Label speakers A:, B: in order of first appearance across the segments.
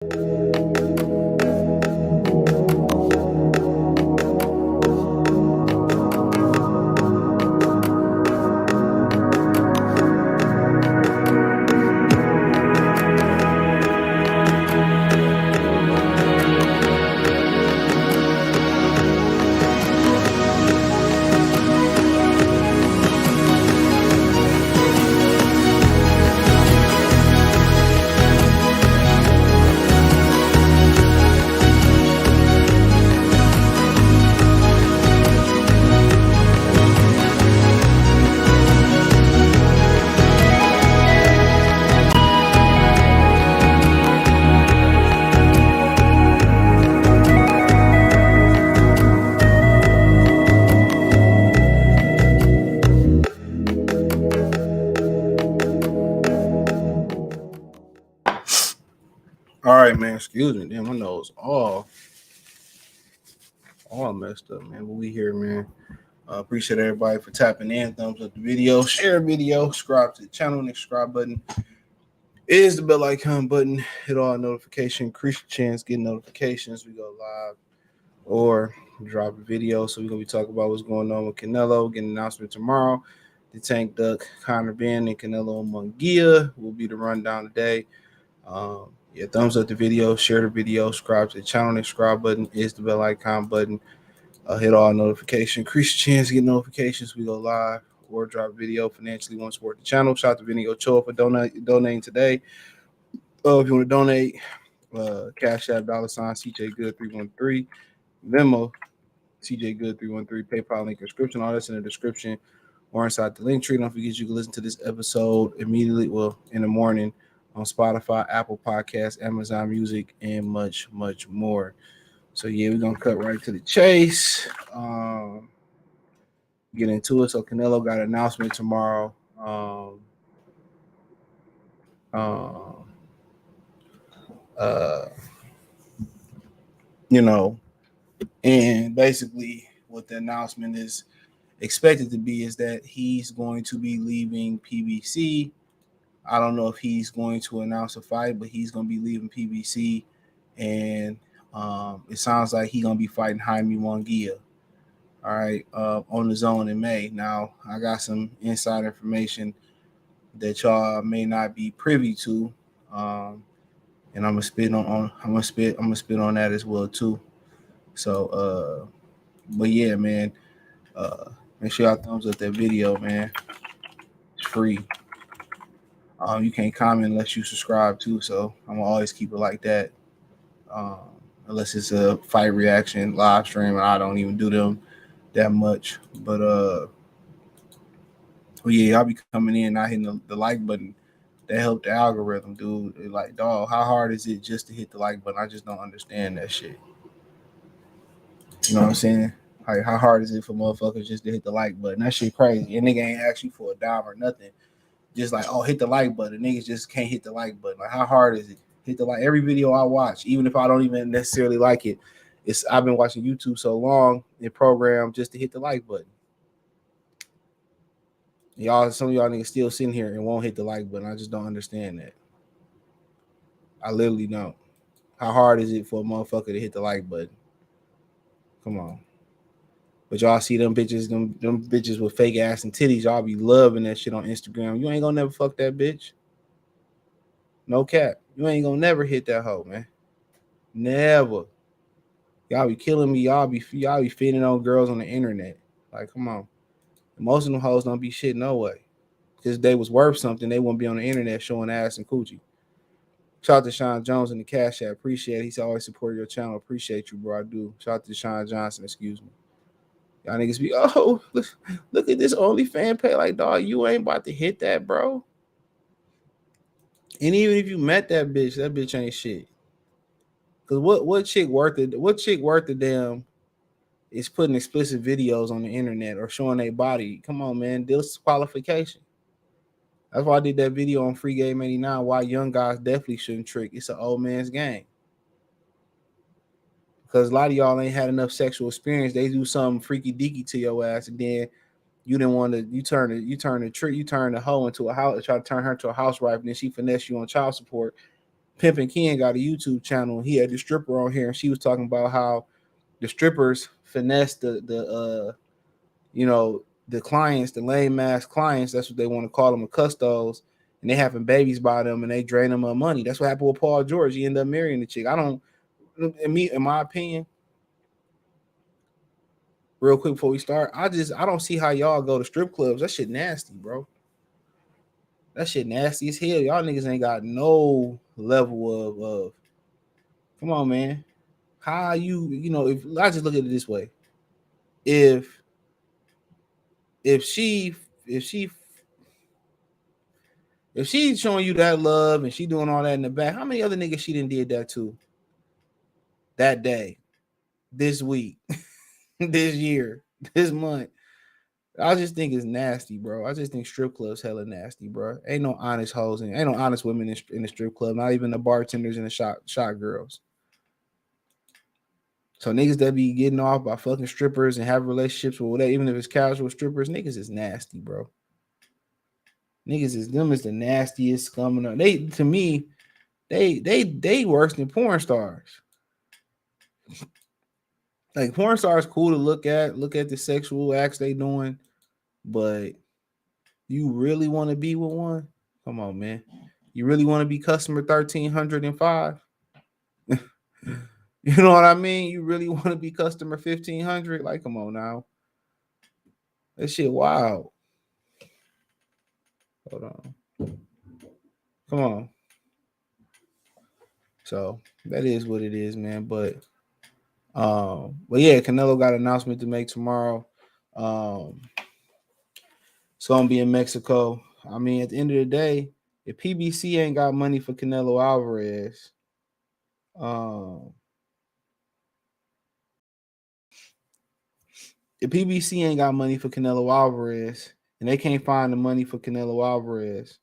A: All right, man. Excuse me. Damn, my nose all messed up, man. But we here, man. Appreciate everybody for tapping in. Thumbs up the video, share the video, subscribe to the channel, and the subscribe button is the bell icon button. Hit all notification, increase your chance, get notifications. We go live or drop a video. So we're gonna be talking about what's going on with Canelo. Get an announcement tomorrow. The Tank Duck, Conor Benn, and Canelo Munguía will be the rundown today. Yeah, thumbs up the video, share the video, subscribe to the channel. The subscribe button is the bell icon button. Hit all notifications, increase your chance to get notifications. We go live or drop video. Financially want to support the channel. Shout out to Vinny Ochoa for donating today. If you want to donate, Cash App $CJ Good 313, Venmo CJ Good 313, PayPal link description. All that's in the description or inside the link tree. Don't forget you can listen to this episode immediately, in the morning, on Spotify, Apple Podcasts, Amazon Music, and much, much more. So, yeah, we're going to cut right to the chase. Get into it. So, Canelo got an announcement tomorrow. And basically what the announcement is expected to be is that he's going to be leaving PBC. I don't know if he's going to announce a fight, but he's going to be leaving PBC, and it sounds like he's going to be fighting Jaime Munguía, all right, on the zone in May. Now, I got some inside information that y'all may not be privy to, and I'm gonna spit on that as well too. So, but yeah, man, make sure y'all thumbs up that video, man. It's free. You can't comment unless you subscribe too, so I'm gonna always keep it like that. Unless it's a fight reaction live stream, and I don't even do them that much. But yeah, y'all be coming in, not hitting the like button. That helped the algorithm, dude. Like, dog, how hard is it just to hit the like button? I just don't understand that shit. You know what I'm saying? Like, how hard is it for motherfuckers just to hit the like button? That shit crazy. And nigga ain't ask you for a dime or nothing. Just like, oh, hit the like button. Niggas just can't hit the like button. Like, how hard is it? Hit the like. Every video I watch, even if I don't even necessarily like it, I've been watching YouTube so long in program just to hit the like button. Some of y'all niggas still sitting here and won't hit the like button. I just don't understand that. I literally don't. How hard is it for a motherfucker to hit the like button? Come on. But y'all see them bitches, them bitches with fake ass and titties, y'all be loving that shit on Instagram. You ain't gonna never fuck that bitch. No cap. You ain't gonna never hit that hoe, man. Never. Y'all be killing me. Y'all be feeding on girls on the internet. Like, come on. Most of them hoes don't be shit no way. Because they was worth something, they wouldn't be on the internet showing ass and coochie. Shout out to Sean Jones in the Cash App. Appreciate it. He's always supported your channel. Appreciate you, bro. I do. Shout out to Sean Johnson. Excuse me. Y'all niggas be, oh, look at this OnlyFans pay. Like, dog, you ain't about to hit that, bro. And even if you met that bitch ain't shit. Cause what chick worth it? What chick worth a damn is putting explicit videos on the internet or showing their body? Come on, man. Disqualification. That's why I did that video on Free Game 89. Why young guys definitely shouldn't trick. It's an old man's game. Because a lot of y'all ain't had enough sexual experience. They do something freaky deaky to your ass, and then you didn't want to. You turn the hoe into a house. Try to turn her into a housewife, and then she finesse you on child support. Pimpin' Ken got a YouTube channel. He had the stripper on here, and she was talking about how the strippers finesse the clients, the lame ass clients. That's what they want to call them, the custos, and they having babies by them, and they drain them of money. That's what happened with Paul George. He ended up marrying the chick. In my opinion, real quick before we start, I don't see how y'all go to strip clubs. That shit nasty, bro. That shit nasty as hell. Y'all niggas ain't got no level of come on, man. How if I just look at it this way. If she's showing you that love and she doing all that in the back, how many other niggas she done did that to that day, this week, this year, this month? I just think it's nasty, bro. I just think strip clubs hella nasty, bro. Ain't no honest hoes and ain't no honest women in the strip club. Not even the bartenders and the shot girls. So niggas that be getting off by fucking strippers and have relationships with whatever, even if it's casual strippers, niggas is nasty, bro. Niggas is the nastiest scum. They to me, they worse than porn stars. Like porn stars cool to look at the sexual acts they doing. But you really want to be with one? Come on, man. You really want to be customer 1305? You know what I mean? You really want to be customer 1500? Like, come on now. That shit wild. Hold on. Come on. So that is what it is, man. But yeah, Canelo got an announcement to make tomorrow. It's gonna be in Mexico. I mean, at the end of the day, if PBC ain't got money for Canelo Alvarez, if PBC ain't got money for Canelo Alvarez and they can't find the money for Canelo Alvarez,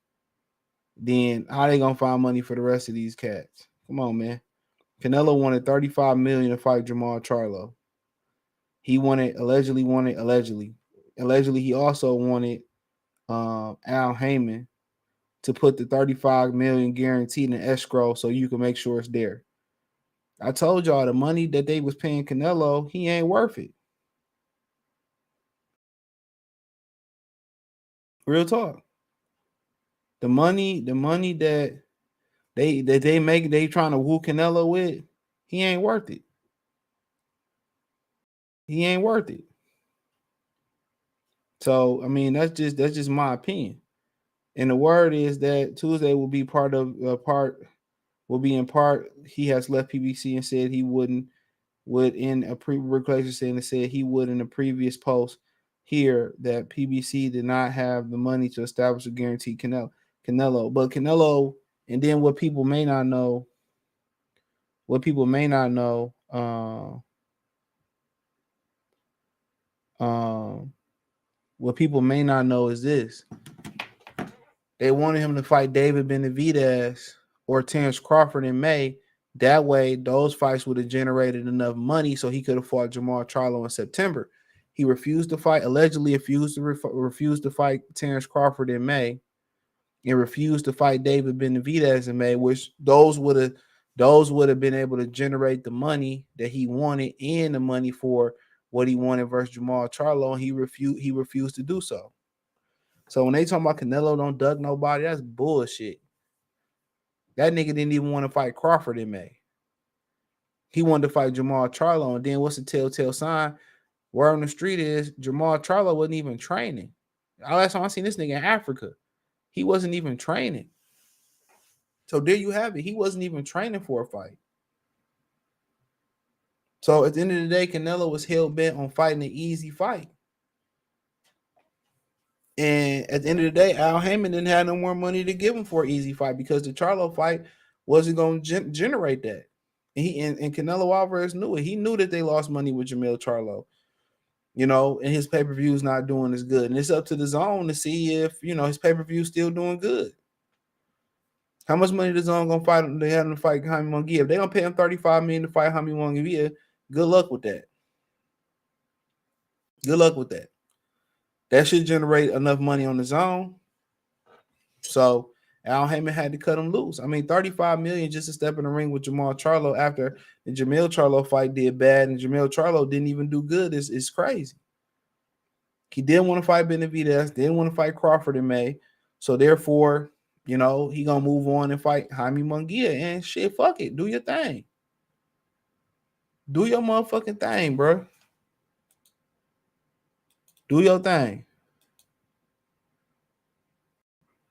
A: then how they gonna find money for the rest of these cats? Come on, man. Canelo wanted $35 million to fight Jamal Charlo. He allegedly he also wanted Al Heyman to put the $35 million guaranteed in escrow so you can make sure it's there. I told y'all the money that they was paying Canelo, he ain't worth it. Real talk. The money that they make, they trying to woo Canelo with, he ain't worth it. He ain't worth it. So I mean, that's just my opinion. And the word is that Tuesday will be he has left PBC and said he would in a pre-request saying said he would in a previous post here that PBC did not have the money to establish a guaranteed Canelo. But Canelo, and then what people may not know is this. They wanted him to fight David Benavidez or Terrence Crawford in May. That way, those fights would have generated enough money so he could have fought Jamal Charlo in September. He refused to fight, allegedly refused to fight Terrence Crawford in May, and refused to fight David Benavidez in May, which those would have been able to generate the money that he wanted and the money for what he wanted versus Jamal Charlo, and he refused to do so. So when they talking about Canelo don't duck nobody, that's bullshit. That nigga didn't even want to fight Crawford in May. He wanted to fight Jamal Charlo, and then what's the telltale sign? Word on the street is Jamal Charlo wasn't even training. Last time I seen this nigga in Africa, he wasn't even training. So there you have it. He wasn't even training for a fight. So at the end of the day, Canelo was hell bent on fighting an easy fight. And at the end of the day, Al Heyman didn't have no more money to give him for an easy fight because the Charlo fight wasn't going to generate that. And Canelo Alvarez knew it. He knew that they lost money with Jamil Charlo, and his pay-per-view is not doing as good. And it's up to the zone to see if, his pay-per-view is still doing good. How much money the zone going to fight? They have to fight Jaime Munguía. If they don't pay him $35 million to fight Jaime Munguía, good luck with that. Good luck with that. That should generate enough money on the zone. So Al Heyman had to cut him loose. I mean, 35 million just to step in the ring with Jamal Charlo after the Jamil Charlo fight did bad, and Jamil Charlo didn't even do good. It's crazy. He didn't want to fight Benavidez, didn't want to fight Crawford in May. So therefore, he gonna move on and fight Jaime Munguía. And shit, fuck it. Do your thing. Do your motherfucking thing, bro. Do your thing.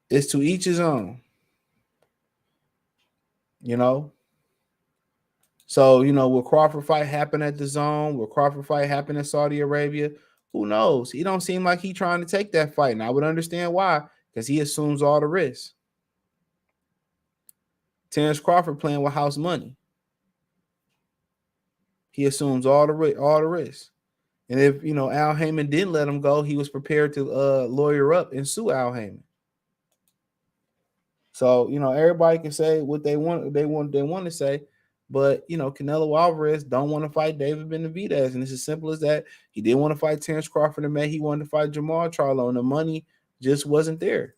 A: It's to each his own. So, will Crawford fight happen at the Zone? Will Crawford fight happen in Saudi Arabia? Who knows? He don't seem like he trying to take that fight. And I would understand why, because he assumes all the risks. Terrence Crawford playing with house money. He assumes all the risks. And if, Al Heyman didn't let him go, he was prepared to lawyer up and sue Al Heyman. So, everybody can say what they want to say, but Canelo Alvarez don't want to fight David Benavidez, and it's as simple as that. He didn't want to fight Terrence Crawford in May. He wanted to fight Jamal Charlo, and the money just wasn't there.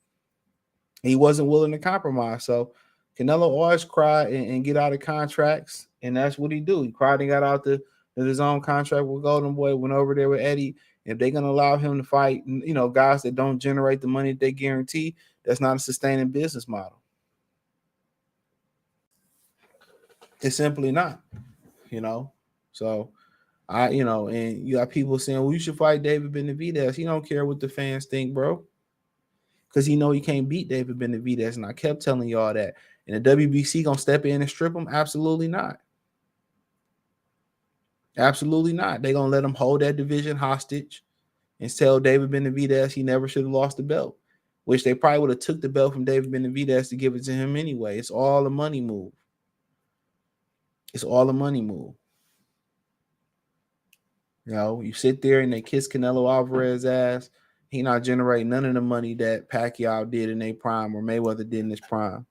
A: He wasn't willing to compromise. So Canelo always cry and get out of contracts, and that's what he do. He cried and got out his own contract with Golden Boy, went over there with Eddie. If they're gonna allow him to fight, guys that don't generate the money that they guarantee, that's not a sustaining business model. It's simply not, So and you got people saying, well, you should fight David Benavidez. He don't care what the fans think, bro. Because he can't beat David Benavidez. And I kept telling y'all that. And the WBC gonna step in and strip him? Absolutely not. Absolutely not. They're gonna let him hold that division hostage and tell David Benavidez he never should have lost the belt, which they probably would have took the belt from David Benavidez to give it to him anyway. It's all a money move. It's all a money move. You sit there and they kiss Canelo Alvarez's ass. He not generating none of the money that Pacquiao did in their prime or Mayweather did in his prime.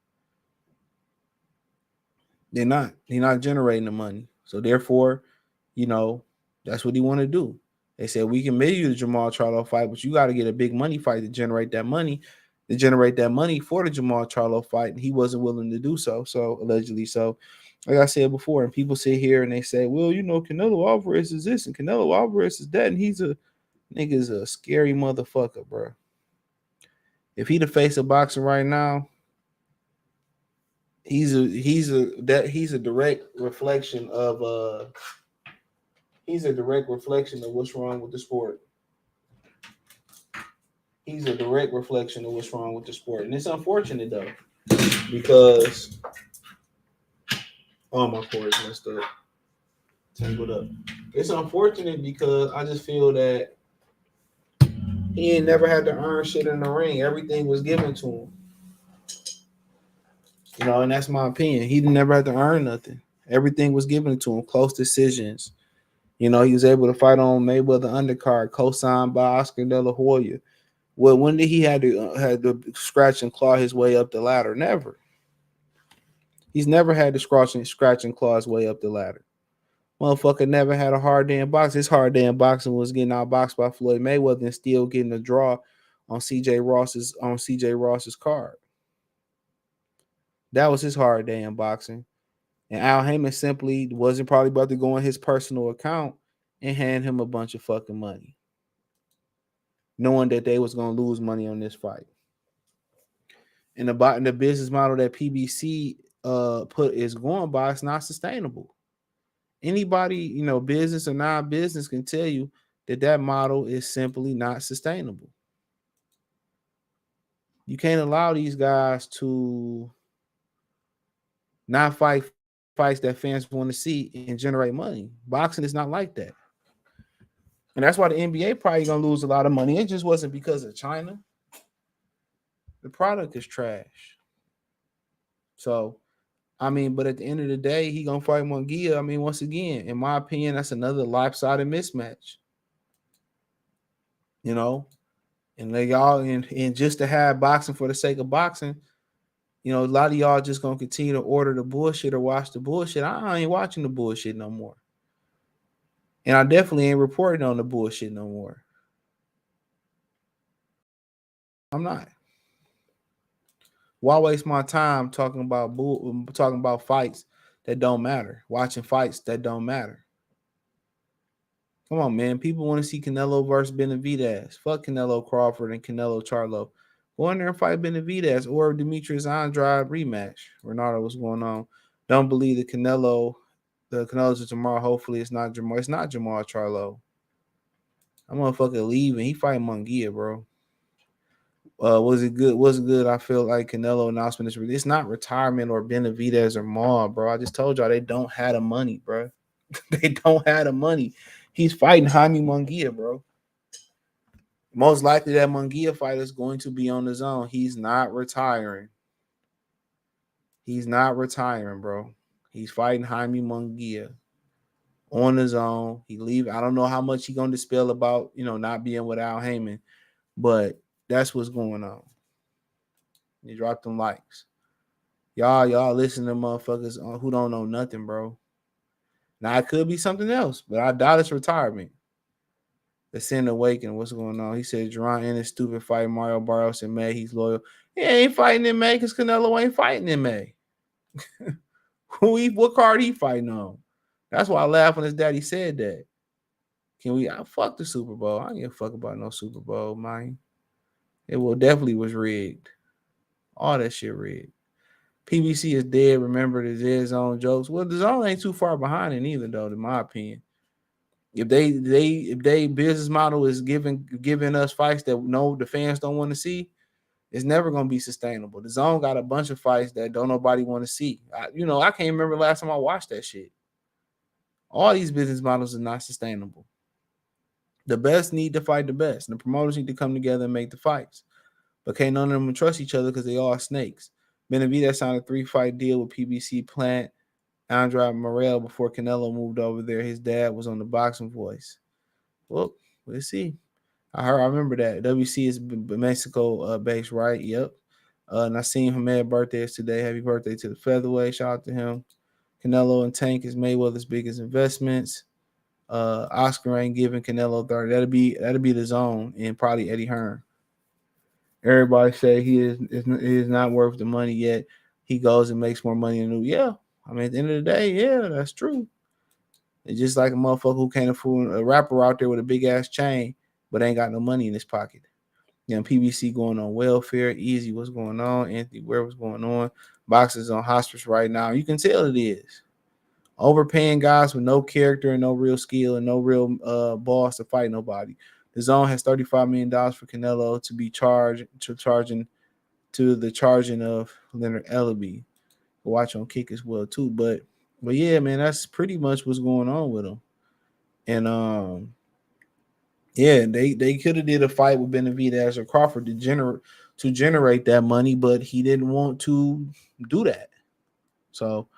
A: They're not. He's not generating the money. So therefore, that's what he want to do. They said, we can maybe you the Jamal Charlo fight, but you got to get a big money fight to generate that money for the Jamal Charlo fight. And he wasn't willing to do so. So allegedly. So like I said before, and people sit here and they say, well, Canelo Alvarez is this and Canelo Alvarez is that. And nigga's a scary motherfucker, bro. If he the face of boxing right now, he's a direct reflection of what's wrong with the sport. He's a direct reflection of what's wrong with the sport. And it's unfortunate though, because my cord is messed up. Tangled up. It's unfortunate because I just feel that he ain't never had to earn shit in the ring. Everything was given to him. And that's my opinion. He never had to earn nothing. Everything was given to him. Close decisions. He was able to fight on Mayweather undercard, co-signed by Oscar De La Hoya. Well, when did he had to scratch and claw his way up the ladder? Never. He's never had to scratch and claw his way up the ladder. Motherfucker never had a hard day in boxing. His hard day in boxing was getting outboxed by Floyd Mayweather and still getting a draw on CJ Ross's card. That was his hard day in boxing. And Al Heyman simply wasn't probably about to go on his personal account and hand him a bunch of fucking money, knowing that they was going to lose money on this fight. And the business model that PBC is going by, it's not sustainable. Anybody, business or non-business can tell you that model is simply not sustainable. You can't allow these guys to not fight fights that fans want to see and generate money. Boxing is not like that. And that's why the NBA probably going to lose a lot of money. It just wasn't because of China. The product is trash. So, but at the end of the day, he going to fight Munguía. Once again, in my opinion, that's another lopsided mismatch. And they y'all and just to have boxing for the sake of boxing, a lot of y'all just gonna continue to order the bullshit or watch the bullshit. I ain't watching the bullshit no more. And I definitely ain't reporting on the bullshit no more. I'm not. Why waste my time talking about fights that don't matter, watching fights that don't matter? Come on, man. People want to see Canelo versus Benavidez. Fuck Canelo Crawford and Canelo Charlo. Go in there and fight Benavidez or Demetrius Andrade rematch. Ronaldo, what's going on? Don't believe the Canelo's of tomorrow. Hopefully it's not Jamal. It's not Jamal Charlo. I'm motherfucking leaving. He fighting Munguía, bro. Was it good? Was it good? I feel like Canelo announcement is it's not retirement or Benavidez or Maul, bro. I just told y'all they don't have the money, bro. They don't have the money. He's fighting Jaime Munguía, bro. Most likely that Munguía fight is going to be on his own. He's not retiring. He's not retiring, bro. He's fighting Jaime Munguía on his own. He leave. I don't know how much he's gonna dispel about not being without Heyman, but that's what's going on. You drop them likes. Y'all listen to motherfuckers who don't know nothing, bro. Now it could be something else, but I doubt it's retirement. The Sin Awakening. What's going on? He said Jerron Ennis stupid fight Mario Barrios in May. He's loyal. He ain't fighting in May because Canelo ain't fighting in May. What card he fighting on? That's why I laughed when his daddy said that. I fuck the Super Bowl. I don't give a fuck about no Super Bowl, man. It definitely was rigged. All that shit rigged. PBC is dead. Remember the Dead Zone jokes. Well, the Zone ain't too far behind it either, though, in my opinion. If they business model is giving us fights that the fans don't want to see, it's never gonna be sustainable. The Zone got a bunch of fights that don't nobody want to see. I can't remember last time I watched that shit. All these business models are not sustainable. The best need to fight the best, and the promoters need to come together and make the fights. But can't none of them trust each other because they all snakes. Benavidez signed a 3-fight deal with PBC Plant Andrade Morel before Canelo moved over there. His dad was on the Boxing Voice. Well, we'll see. I remember that. WC is Mexico based, right? Yep. Nassim Hamed birthday is today. Happy birthday to the featherweight. Shout out to him. Canelo and Tank is Mayweather's biggest investments. Oscar ain't giving Canelo 30. That'll be the Zone and probably Eddie Hearn. Everybody say he is not worth the money yet. He goes and makes more money than yeah. I mean, at the end of the day, yeah, that's true. It's just like a motherfucker who can't afford a rapper out there with a big ass chain, but ain't got no money in his pocket. PBC going on welfare. Easy, what's going on? Anthony, what's going on? Boxers on hospice right now. You can tell it is. Overpaying guys with no character and no real skill and no real boss to fight nobody. The Zone has $35 million for Canelo to be charging the charging of Leonard Ellaby. Watch on Kick as well too, but yeah, man, that's pretty much what's going on with him. And yeah, they could have did a fight with Benavidez or Crawford to generate that money, but he didn't want to do that. So,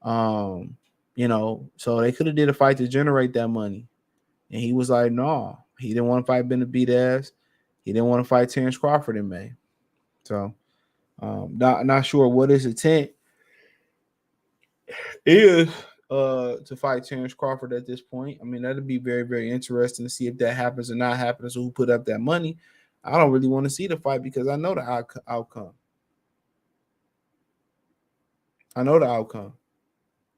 A: so they could have did a fight to generate that money, and he was like, no, he didn't want to fight Benavidez. He didn't want to fight Terrence Crawford in May. So, not sure what his intent is to fight Terrence Crawford at this point. I mean, that'd be very, very interesting to see if that happens or not happens, or who put up that money. I don't really want to see the fight because I know the outcome. I know the outcome.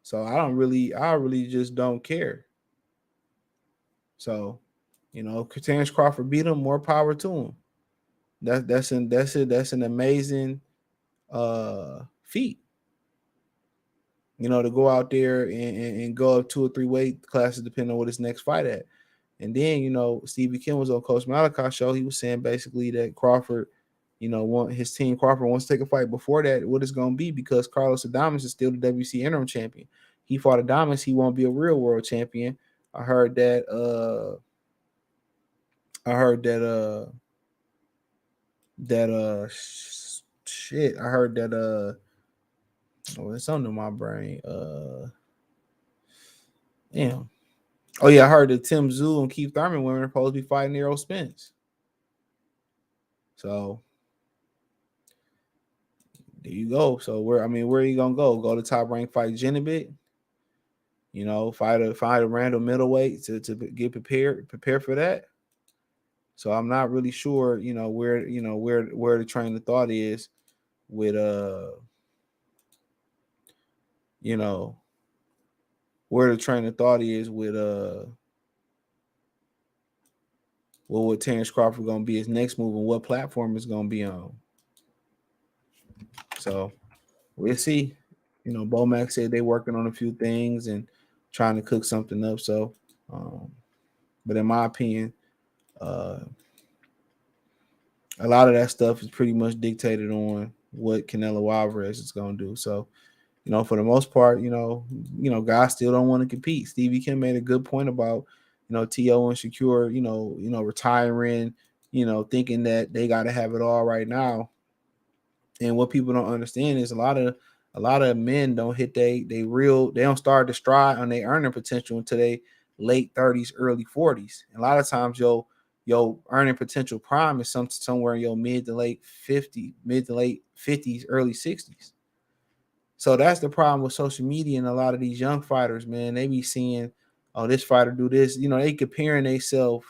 A: So I really just don't care. So, Terrence Crawford beat him, more power to him. That's an amazing feat. To go out there and go up 2 or 3 weight classes depending on what his next fight at. And then, Stevie Kim was on Coach Malachi's show. He was saying basically that Crawford, his team Crawford wants to take a fight before that. What it's going to be, because Carlos Adames is still the WC interim champion. He fought Adames. He won't be a real world champion. I heard that shit. I heard that it's under my brain. Damn. Oh yeah, I heard that Tim Tszyu and Keith Thurman women are supposed to be fighting Errol Spence. So there you go. So where are you gonna go? Go to top rank, fight Genibit? Fight a random middleweight to get prepare for that. So I'm not really sure, where the train of thought is with you know, where the train of thought is with what Terrence Crawford gonna be his next move and what platform is gonna be on. So we'll see. You know, Bomac said they're working on a few things and trying to cook something up. So, but in my opinion, a lot of that stuff is pretty much dictated on what Canelo Alvarez is gonna do. So, you know, for the most part, you know, guys still don't want to compete. Stevie Kim made a good point about, you know, T.O. and Shakur, retiring, thinking that they got to have it all right now. And what people don't understand is a lot of men don't hit they don't start to stride on their earning potential until they late 30s, early 40s. And a lot of times your earning potential prime is somewhere in your mid to late 50s, early 60s. So that's the problem with social media and a lot of these young fighters, man. They be seeing, oh, this fighter do this. You know, they comparing themselves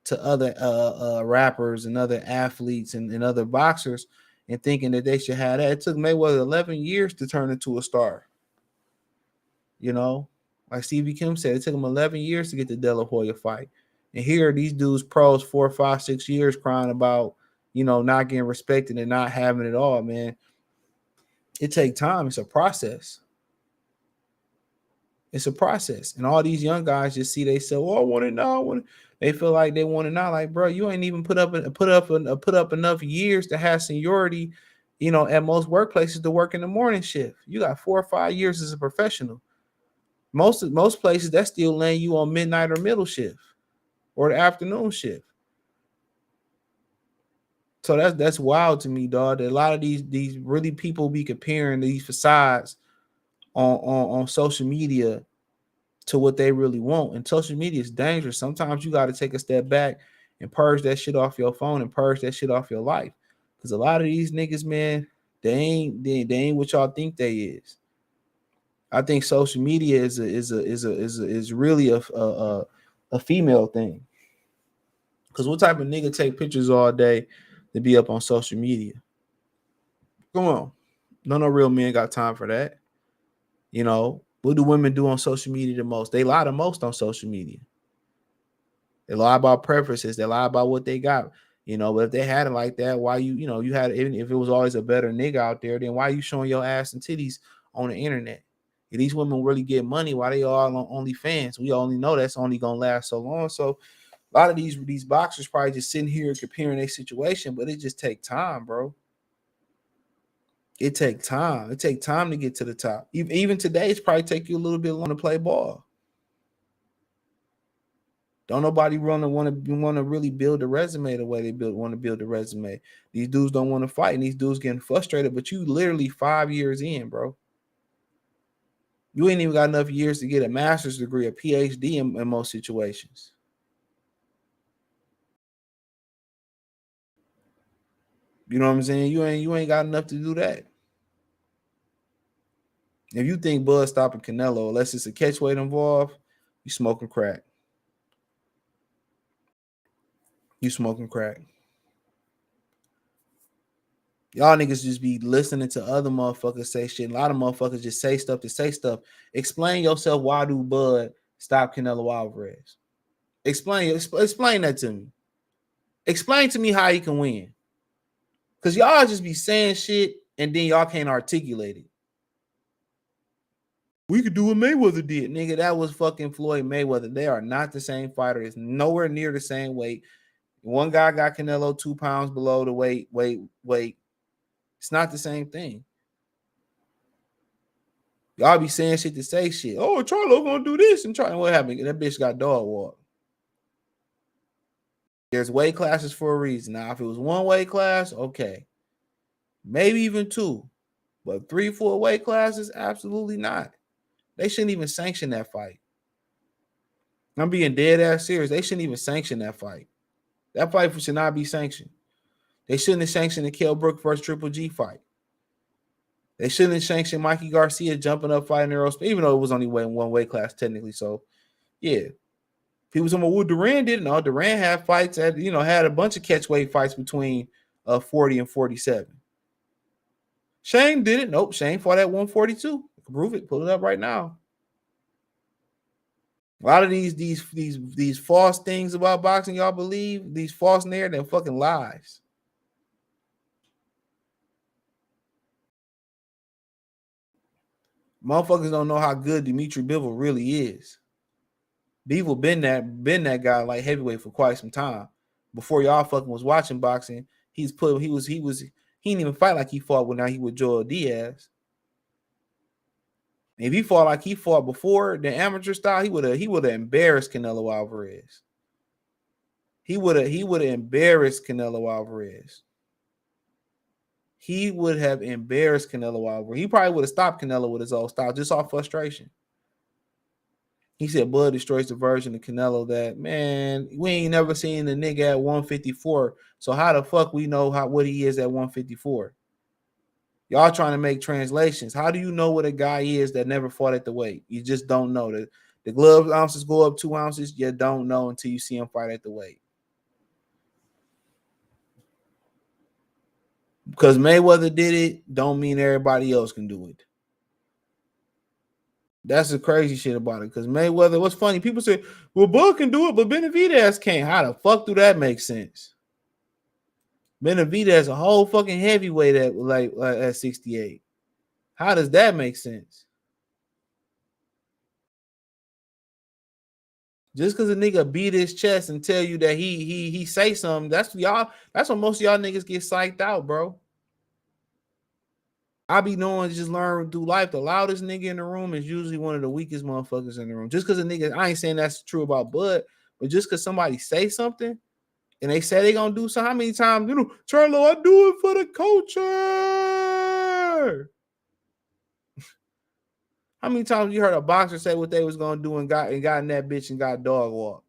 A: to other rappers and other athletes and other boxers and thinking that they should have that. It took Mayweather 11 years to turn into a star. You know, like Stevie Kim said, it took him 11 years to get the De La Hoya fight. And here, these dudes, pros, 4, 5, 6 years crying about, not getting respected and not having it all, man. It takes time. It's a process. It's a process. And all these young guys just see they say, "Oh, I want it now." They feel like they want it now. Like, bro, you ain't even put up enough years to have seniority, at most workplaces to work in the morning shift. You got 4 or 5 years as a professional. Most places that still land you on midnight or middle shift or the afternoon shift. So that's wild to me, dog. That a lot of these really people be comparing these facades on social media to what they really want. And social media is dangerous. Sometimes you got to take a step back and purge that shit off your phone and purge that shit off your life. Because a lot of these niggas, man, they ain't what y'all think they is. I think social media is really a female thing. Because what type of nigga take pictures all day to be up on social media? Come on. No real men got time for that. What do women do on social media the most? They lie the most on social media. They lie about preferences. They lie about what they got. But if they had it like that, why you had, even if it was always a better nigga out there, then why you showing your ass and titties on the internet? If these women really get money, why they all on OnlyFans? We only know that's only gonna last so long. So a lot of these boxers probably just sitting here comparing their situation, but it just take time, bro. It take time. It take time to get to the top. Even today, it's probably take you a little bit long to play ball. Don't nobody want to really build a resume the way they want to build a resume. These dudes don't want to fight, and these dudes getting frustrated. But you literally 5 years in, bro. You ain't even got enough years to get a master's degree, a PhD in most situations. You know what I'm saying? You ain't got enough to do that. If you think Bud stopping Canelo, unless it's a catch weight involved, you smoking crack. You smoking crack. Y'all niggas just be listening to other motherfuckers say shit. A lot of motherfuckers just say stuff to say stuff. Explain yourself. Why do Bud stop Canelo Alvarez? Explain that to me. Explain to me how he can win. Because y'all just be saying shit and then y'all can't articulate it. We could do what Mayweather did. Nigga, that was fucking Floyd Mayweather. They are not the same fighter. It's nowhere near the same weight. One guy got Canelo 2 pounds below the weight. It's not the same thing. Y'all be saying shit to say shit. Oh, Charlo gonna do this and try. What happened? That bitch got dog walk. There's weight classes for a reason. Now, if it was one weight class, okay. Maybe even 2. But 3, 4 weight classes, absolutely not. They shouldn't even sanction that fight. I'm being dead ass serious. They shouldn't even sanction that fight. That fight should not be sanctioned. They shouldn't have sanctioned the Kell Brook versus Triple G fight. They shouldn't have sanctioned Mikey Garcia jumping up fighting aerospace, even though it was only one weight class technically. So, yeah. People talking about what Duran did. No, Duran had fights had a bunch of catch weight fights between 40 and 47. Shane did it. Nope, Shane fought at 142. I can prove it. Pull it up right now. A lot of these false things about boxing, y'all believe, these false narratives, they're fucking lies. Motherfuckers don't know how good Dimitri Bivol really is. Bivol been that guy like heavyweight for quite some time. Before y'all fucking was watching boxing, he didn't even fight like he fought when he with Joel Diaz. If he fought like he fought before the amateur style, he would have embarrassed Canelo Alvarez. He would have embarrassed Canelo Alvarez. He would have embarrassed Canelo Alvarez. He probably would have stopped Canelo with his old style, just off frustration. He said Bud destroys the version of Canelo that, man, we ain't never seen a nigga at 154. So how the fuck we know what he is at 154? Y'all trying to make translations. How do you know what a guy is that never fought at the weight? You just don't know. The glove ounces go up 2 ounces. You don't know until you see him fight at the weight. Because Mayweather did it, don't mean everybody else can do it. That's the crazy shit about it. Because Mayweather, what's funny, people say, well, Bud can do it, but Benavidez can't. How the fuck do that make sense? Benavidez a whole fucking heavyweight at 68. How does that make sense? Just because a nigga beat his chest and tell you that he say something, that's what most of y'all niggas get psyched out, bro. I be knowing, just learn through life, the loudest nigga in the room is usually one of the weakest motherfuckers in the room. Just because a nigga, I ain't saying that's true about Bud, but just because somebody say something and they say they gonna do something, how many times, Charlo, I do it for the culture. How many times you heard a boxer say what they was gonna do and got in that bitch and got dog walk?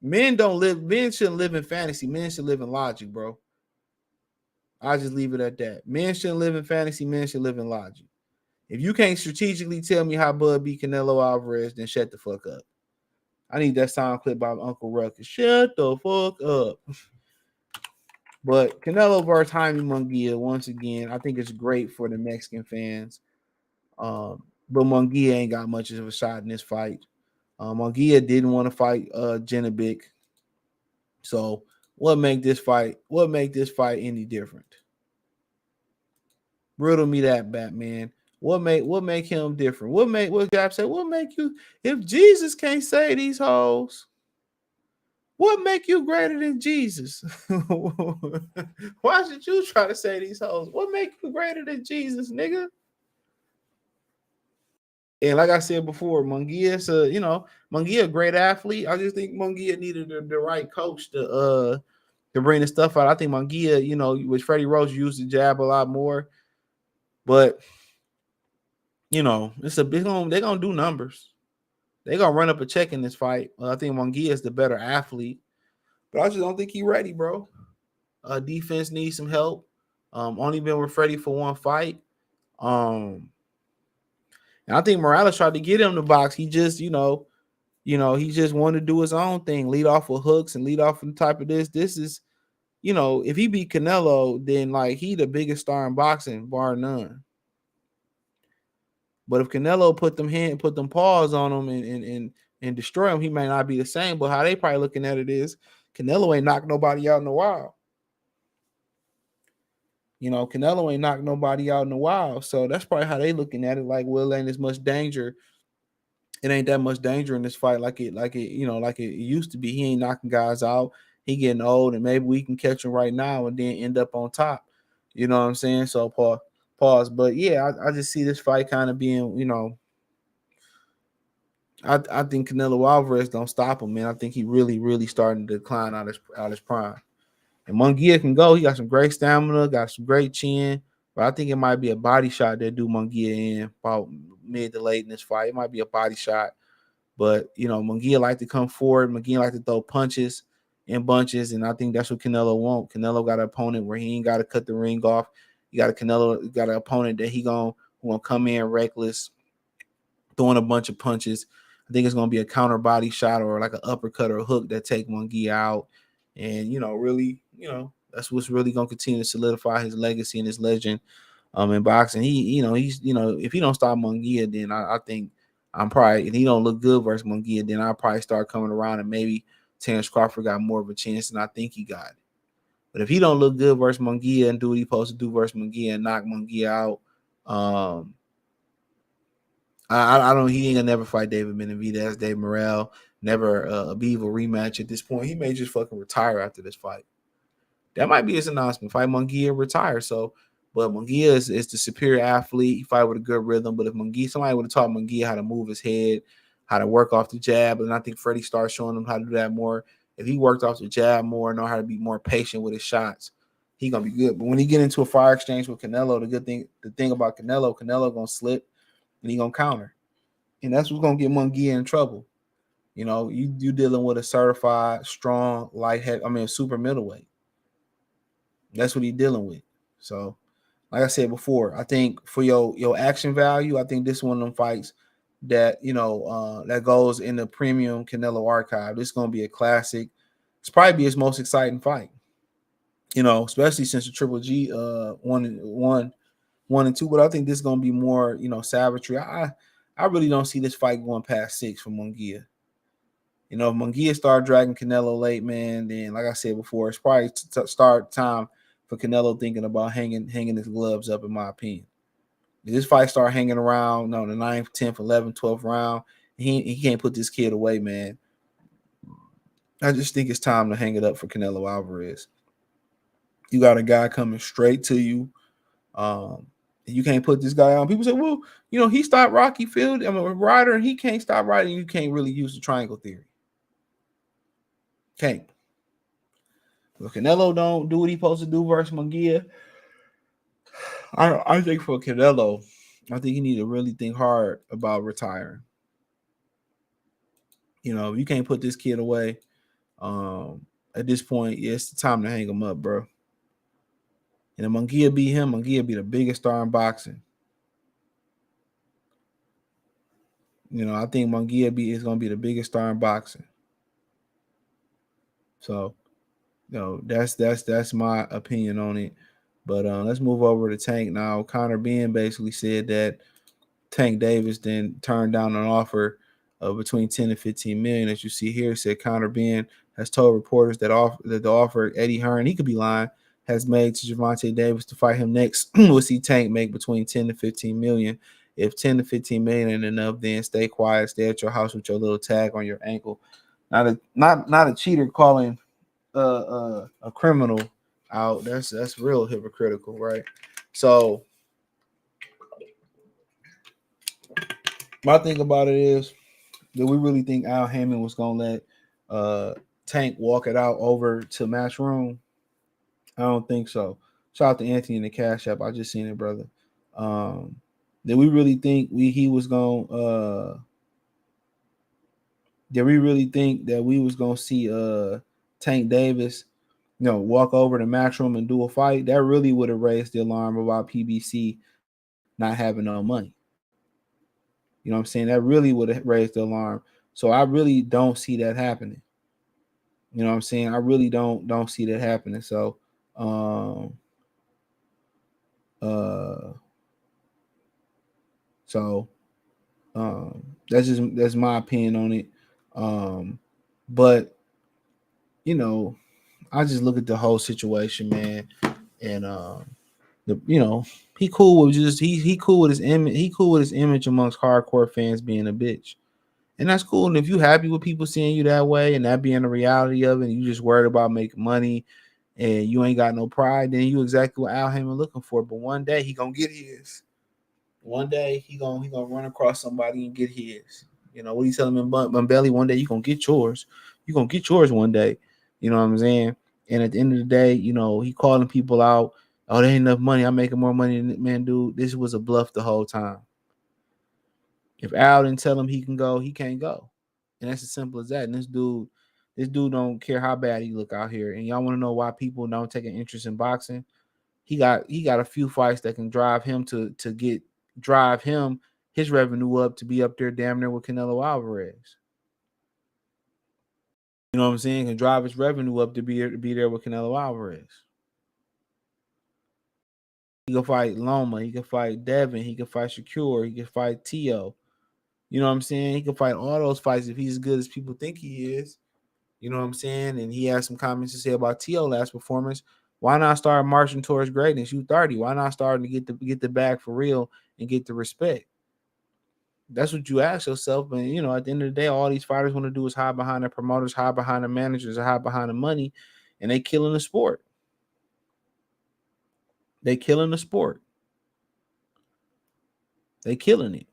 A: Men shouldn't live in fantasy. Men should live in logic, bro. I'll just leave it at that. Men shouldn't live in fantasy. Men should live in logic. If you can't strategically tell me how Bud beat Canelo Alvarez, then shut the fuck up. I need that sound clip by Uncle Ruckus. Shut the fuck up. But Canelo versus Jaime Munguía, once again, I think it's great for the Mexican fans. But Munguía ain't got much of a shot in this fight. Munguía didn't want to fight Genovic. So what make this fight any different? Riddle me that, Batman. What make him different? What Gap say? What make you, if Jesus can't say these hoes, what make you greater than Jesus? Why should you try to say these hoes? What make you greater than Jesus, nigga? And like I said before, Munguia's Munguia a great athlete. I just think Munguia needed the right coach to bring the stuff out. I think Munguia, with Freddie Roach used the jab a lot more. But they're gonna do numbers. They're gonna run up a check in this fight. I think Munguia is the better athlete, but I just don't think he's ready, bro. Defense needs some help. Only been with Freddie for one fight. And I think Morales tried to get him to box. He just, he just wanted to do his own thing, lead off with hooks and lead off from the type of this. This is, if he beat Canelo, then he the biggest star in boxing, bar none. But if Canelo put them paws on him and destroy him, he may not be the same. But how they probably looking at it is Canelo ain't knocked nobody out in a while. Canelo ain't knocked nobody out in a while. So that's probably how they looking at it. Like, well, ain't as much danger. It ain't that much danger in this fight like it used to be. He ain't knocking guys out. He getting old, and maybe we can catch him right now and then end up on top. You know what I'm saying? So pause. But yeah, I just see this fight kind of being, I think Canelo Alvarez don't stop him, man. I think he really, really starting to decline out his prime. And Munguia can go. He got some great stamina, got some great chin. But I think it might be a body shot that do Munguia in about mid to late in this fight. It might be a body shot. But, Munguia like to come forward. Munguia like to throw punches in bunches, and I think that's what Canelo want. Canelo got an opponent where he ain't got to cut the ring off. You got an opponent that who gonna come in reckless, throwing a bunch of punches. I think it's gonna be a counter body shot or like an uppercut or a hook that take Munguia out, and really, That's what's really gonna continue to solidify his legacy and his legend in boxing. He's if he don't stop Munguía, then I think I'm probably, and he don't look good versus Munguía, then I'll probably start coming around and maybe Terrence Crawford got more of a chance than I think he got. But if he don't look good versus Munguía and do what he's supposed to do versus Munguía and knock Munguía out, I don't. He ain't gonna never fight David Benavidez, Dave Morrell. Never a Beaver rematch at this point. He may just fucking retire after this fight. That might be his announcement. Fight Munguía, retire. So, but Munguía is the superior athlete. He fight with a good rhythm. But if somebody would have taught Munguía how to move his head, how to work off the jab, and I think Freddie started showing him how to do that more. If he worked off the jab more, know how to be more patient with his shots, he gonna be good. But when he get into a fire exchange with Canelo, the thing about Canelo gonna slip and he gonna counter, and that's what's gonna get Munguía in trouble. You dealing with a certified strong super middleweight. That's what he's dealing with. So, like I said before, I think for your action value, I think this is one of them fights that that goes in the premium Canelo archive. This is gonna be a classic. It's probably be his most exciting fight. Especially since the Triple G 1-2. But I think this is gonna be more savagery. I really don't see this fight going past 6 for Munguía. If Munguía start dragging Canelo late, man, then like I said before, it's probably start time for Canelo thinking about hanging his gloves up, in my opinion. If this fight start hanging around, the 9th, 10th, 11th, 12th round, he can't put this kid away, man. I just think it's time to hang it up for Canelo Alvarez. You got a guy coming straight to you. You can't put this guy on. People say, well, he stopped Rocky Field. I'm a rider, and he can't stop riding. You can't really use the triangle theory. Can't. If Canelo don't do what he's supposed to do versus Munguía, I think for Canelo, I think he need to really think hard about retiring. You can't put this kid away. At this point, it's the time to hang him up, bro. And if Munguía beat him, Munguía be the biggest star in boxing. I think Munguía is going to be the biggest star in boxing. So, that's my opinion on it. But let's move over to Tank now. Conor Benn basically said that Tank Davis then turned down an offer of between 10 and 15 million. As you see here, it said Conor Benn has told reporters that the offer Eddie Hearn, he could be lying, has made to Gervonta Davis to fight him next will see Tank make between 10 to 15 million. If 10 to 15 million ain't enough, then stay quiet, stay at your house with your little tag on your ankle. Not a cheater calling a criminal out. That's real hypocritical, right? So my thing about it is, do we really think Al Haymon was gonna let Tank walk it out over to Matchroom? I don't think so. Shout out to Anthony in the Cash App. I just seen it, brother. Did we really think he was gonna did we really think that we was gonna see Tank Davis walk over to Matchroom and do a fight? That really would have raised the alarm about PBC not having no money. You know what I'm saying? That really would have raised the alarm. So I really don't see that happening. You know what I'm saying? I really don't see that happening. So that's my opinion on it. But I just look at the whole situation, man, and he cool with he cool with his image. He cool with his image amongst hardcore fans being a bitch, and that's cool. And if you happy with people seeing you that way and that being the reality of it, and you just worried about making money and you ain't got no pride, then you exactly what Al Haymon looking for. But one day he gonna get his. One day he gonna run across somebody and get his. What he telling him in Belly? One day you gonna get yours. You gonna get yours one day. You know what I'm saying? And at the end of the day, he calling people out. Oh, there ain't enough money. I'm making more money than man, dude. This was a bluff the whole time. If Al didn't tell him he can go, he can't go. And that's as simple as that. And this dude don't care how bad he look out here. And y'all want to know why people don't take an interest in boxing? He got a few fights that can drive him drive his revenue up to be up there damn near with Canelo Alvarez. You know what I'm saying? Can drive his revenue up to be there with Canelo Alvarez. He can fight Loma. He can fight Devin. He can fight Shakur. He can fight Tio. You know what I'm saying? He can fight all those fights if he's as good as people think he is. You know what I'm saying? And he has some comments to say about Tio last performance. Why not start marching towards greatness? You 30. Why not starting to get the bag for real and get the respect? That's what you ask yourself. And you know, at the end of the day, all these fighters want to do is hide behind their promoters, hide behind the managers, or hide behind the money, and they killing the sport. They killing the sport. They killing it.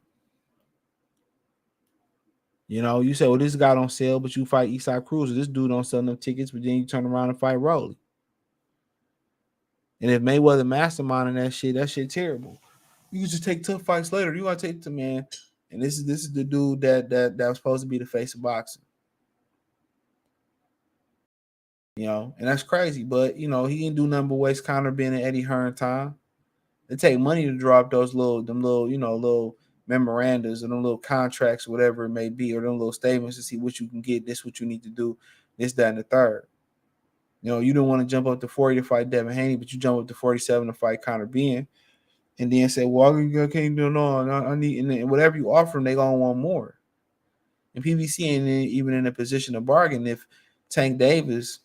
A: You know, you say, well, this guy don't sell, but you fight Eastside Cruiser. This dude don't sell no tickets, but then you turn around and fight Rolly. And if Mayweather masterminding that shit terrible. You just take tough fights later. You want to take the man, and this is the dude that was supposed to be the face of boxing. You know, and that's crazy. But you know, he didn't do nothing but waste Conor being an Eddie Hearn time. It take money to drop those little memorandums and them little contracts, whatever it may be, or them little statements to see what you can get. This what you need to do. This, that, and the third. You know, you don't want to jump up to 40 to fight Devin Haney, but you jump up to 47 to fight Conor Benn, and then say, "Well, I can't do no. I need," and then whatever you offer them, they gonna want more. And PBC ain't even in a position to bargain if Tank Davis,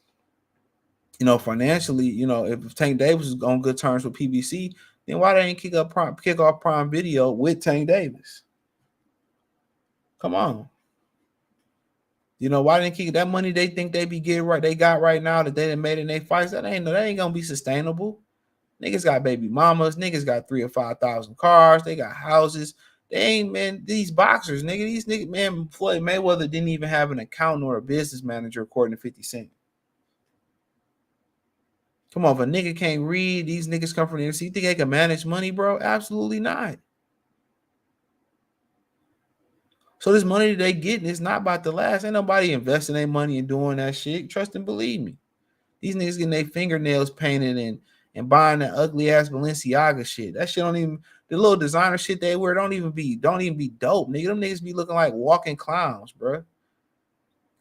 A: you know, financially, you know, if Tank Davis is on good terms with PBC, then why they ain't kick off Prime Video with Tank Davis? Come on. You know, why didn't kick that money they think they be getting right? They got right now that they done made in their fights. That ain't gonna be sustainable. Niggas got baby mamas. Niggas got 3,000 or 5,000 cars. They got houses. They ain't, man, these boxers, nigga. These niggas, man, Floyd Mayweather didn't even have an accountant or a business manager, according to 50 Cent. Come on, if a nigga can't read, these niggas come from the NC. You think they can manage money, bro? Absolutely not. So this money that they getting is not about to last. Ain't nobody investing their money and doing that shit. Trust and believe me. These niggas getting their fingernails painted and buying that ugly ass Balenciaga shit. That shit don't even, the little designer shit they wear don't even be dope, nigga. Them niggas be looking like walking clowns, bro. At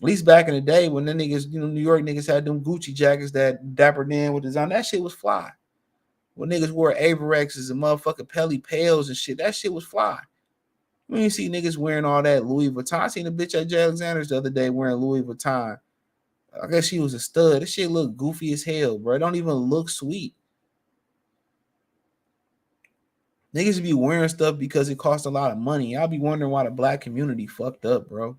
A: least back in the day when the niggas, you know, New York niggas had them Gucci jackets that Dapper Dan would design. That shit was fly. When niggas wore Averexes and motherfucking Pelly Pales and shit, that shit was fly. You ain't see niggas wearing all that Louis Vuitton. I seen a bitch at Jay Alexander's the other day wearing Louis Vuitton. I guess she was a stud. This shit look goofy as hell, bro. It don't even look sweet. Niggas be wearing stuff because it costs a lot of money. I'll be wondering why the black community fucked up, bro.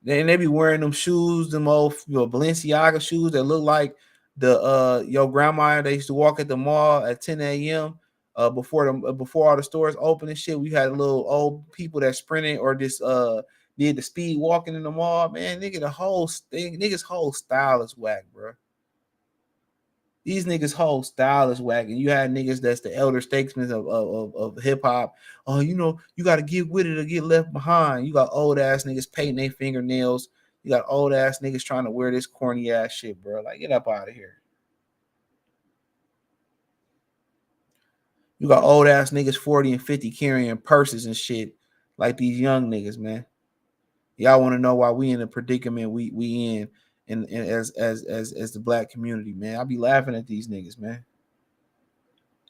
A: Then they be wearing them shoes, them old Balenciaga shoes that look like the your grandma. They used to walk at the mall at 10 a.m. Before all the stores open and shit. We had little old people that sprinted or just did the speed walking in the mall. Man, nigga, the whole thing, niggas whole style is whack, bro. These niggas' whole style is whack. And you had niggas that's the elder statesmen of hip hop. Oh, you know, you got to get with it or get left behind. You got old ass niggas painting their fingernails. You got old ass niggas trying to wear this corny ass shit, bro. Like, get up out of here. You got old ass niggas 40 and 50 carrying purses and shit like these young niggas, man. Y'all want to know why we in the predicament we in and as the black community, man. I be laughing at these niggas, man.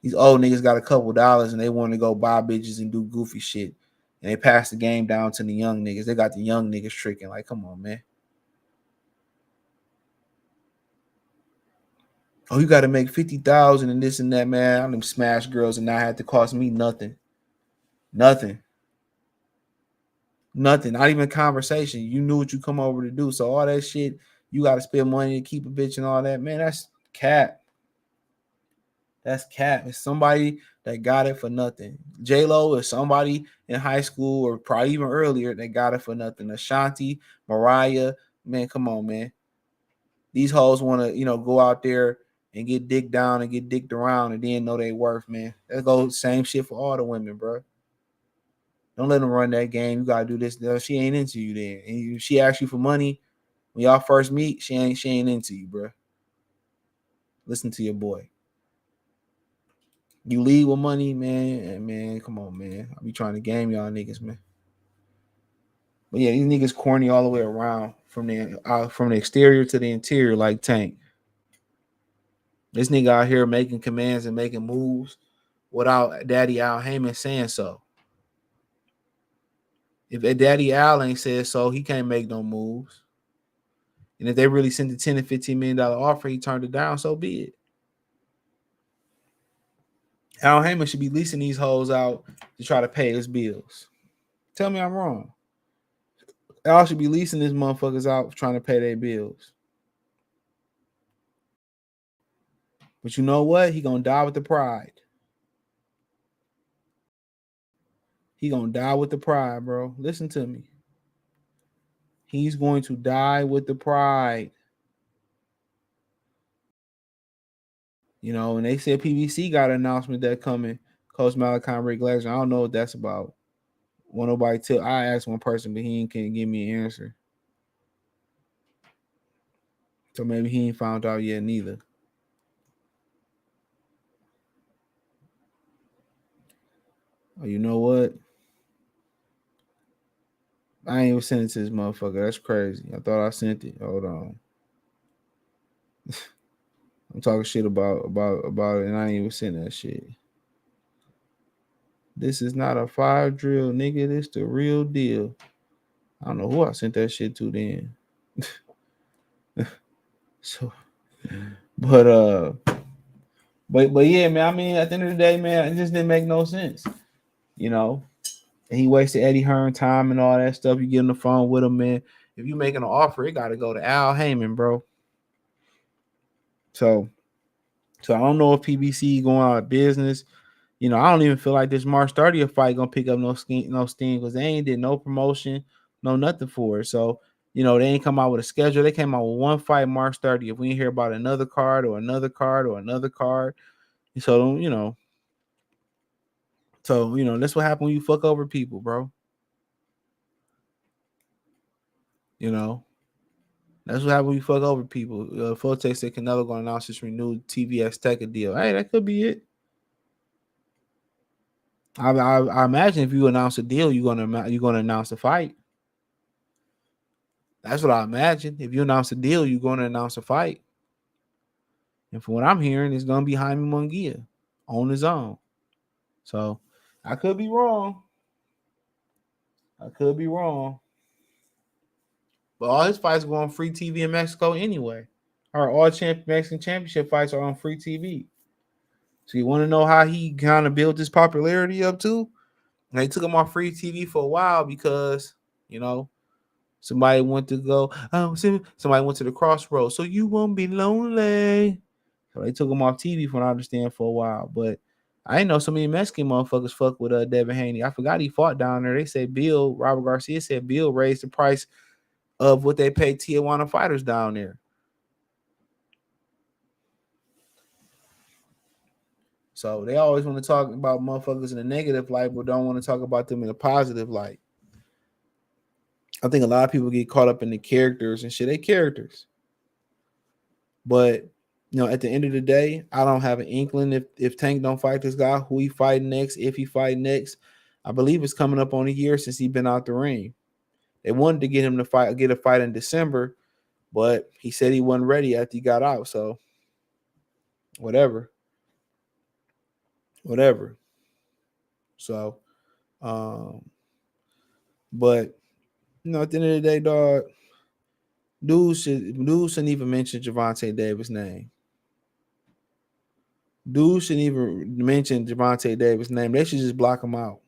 A: These old niggas got a couple dollars and they want to go buy bitches and do goofy shit. And they pass the game down to the young niggas. They got the young niggas tricking. Like, come on, man. Oh, you got to make 50,000 and this and that, man. I'm them smash girls and that had to cost me nothing. Nothing. Not even conversation. You knew what you come over to do. So all that shit, you got to spend money to keep a bitch and all that, man. That's cap. That's cap. It's somebody that got it for nothing. J-Lo is somebody in high school or probably even earlier that got it for nothing. Ashanti, Mariah, man, come on, man. These hoes want to, you know, go out there and get dicked down and get dicked around and then know they worth, man. That goes same shit for all the women, bro. Don't let them run that game. You gotta do this. She ain't into you then. And she asks you for money when y'all first meet. She ain't into you, bro. Listen to your boy. You lead with money, man, and man, come on, man. I be trying to game y'all niggas, man. But yeah, these niggas corny all the way around from the exterior to the interior, like Tank. This nigga out here making commands and making moves without Daddy Al Heyman saying so. If Daddy Al ain't said so, he can't make no moves. And if they really sent the $10 and $15 million offer, he turned it down, so be it. Al Heyman should be leasing these hoes out to try to pay his bills. Tell me I'm wrong. Al should be leasing these motherfuckers out trying to pay their bills. But you know what? He gonna die with the pride. He gonna die with the pride, bro. Listen to me. He's going to die with the pride. You know, and they said PBC got an announcement that coming. Coach Malachi Rick Legend. I don't know what that's about. Won't nobody tell. I asked one person, but he can't give me an answer. So maybe he ain't found out yet neither. Oh, you know what? I ain't even sent it to this motherfucker. That's crazy. I thought I sent it. Hold on. I'm talking shit about it, and I ain't even sent that shit. This is not a fire drill, nigga. This the real deal. I don't know who I sent that shit to then. So, but yeah, man. I mean, at the end of the day, man, it just didn't make no sense. You know, and he wasted Eddie Hearn time and all that stuff. You get on the phone with him, man. If you making an offer, it got to go to Al Heyman, bro. So I don't know if PBC going out of business. You know, I don't even feel like this March 30th fight gonna pick up no steam because they ain't did no promotion, no nothing for it. So, you know, they ain't come out with a schedule. They came out with one fight March 30th. We ain't hear about another card or another card or another card. So, you know, that's what happened when you fuck over people, bro. You know, that's what happened when you fuck over people. Forte said Canelo gonna announce his renewed TVS Tech deal. Hey, that could be it. I imagine if you announce a deal, you're gonna announce a fight. That's what I imagine. If you announce a deal, you're gonna announce a fight. And from what I'm hearing, it's gonna be Jaime Munguía on his own. So I could be wrong. But all his fights go on free TV in Mexico anyway. All Mexican championship fights are on free TV. So you want to know how he kind of built his popularity up too? They took him off free TV for a while because, you know, somebody went to the crossroads, so you won't be lonely. So they took him off TV, from what I understand, for a while. But I didn't know so many Mexican motherfuckers fuck with Devin Haney. I forgot he fought down there. They said Robert Garcia said Bill raised the price of what they pay Tijuana fighters down there. So they always want to talk about motherfuckers in a negative light, but don't want to talk about them in a positive light. I think a lot of people get caught up in the characters and shit. They characters. But, you know, at the end of the day, I don't have an inkling if Tank don't fight this guy, who he fight next, if he fight next. I believe it's coming up on a year since he been out the ring. They wanted to get him to get a fight in December, but he said he wasn't ready after he got out. So, whatever. So, but, you know, at the end of the day, dog, dude shouldn't even mention Gervonta Davis' name. Dude shouldn't even mention Gervonta Davis' name. They should just block him out.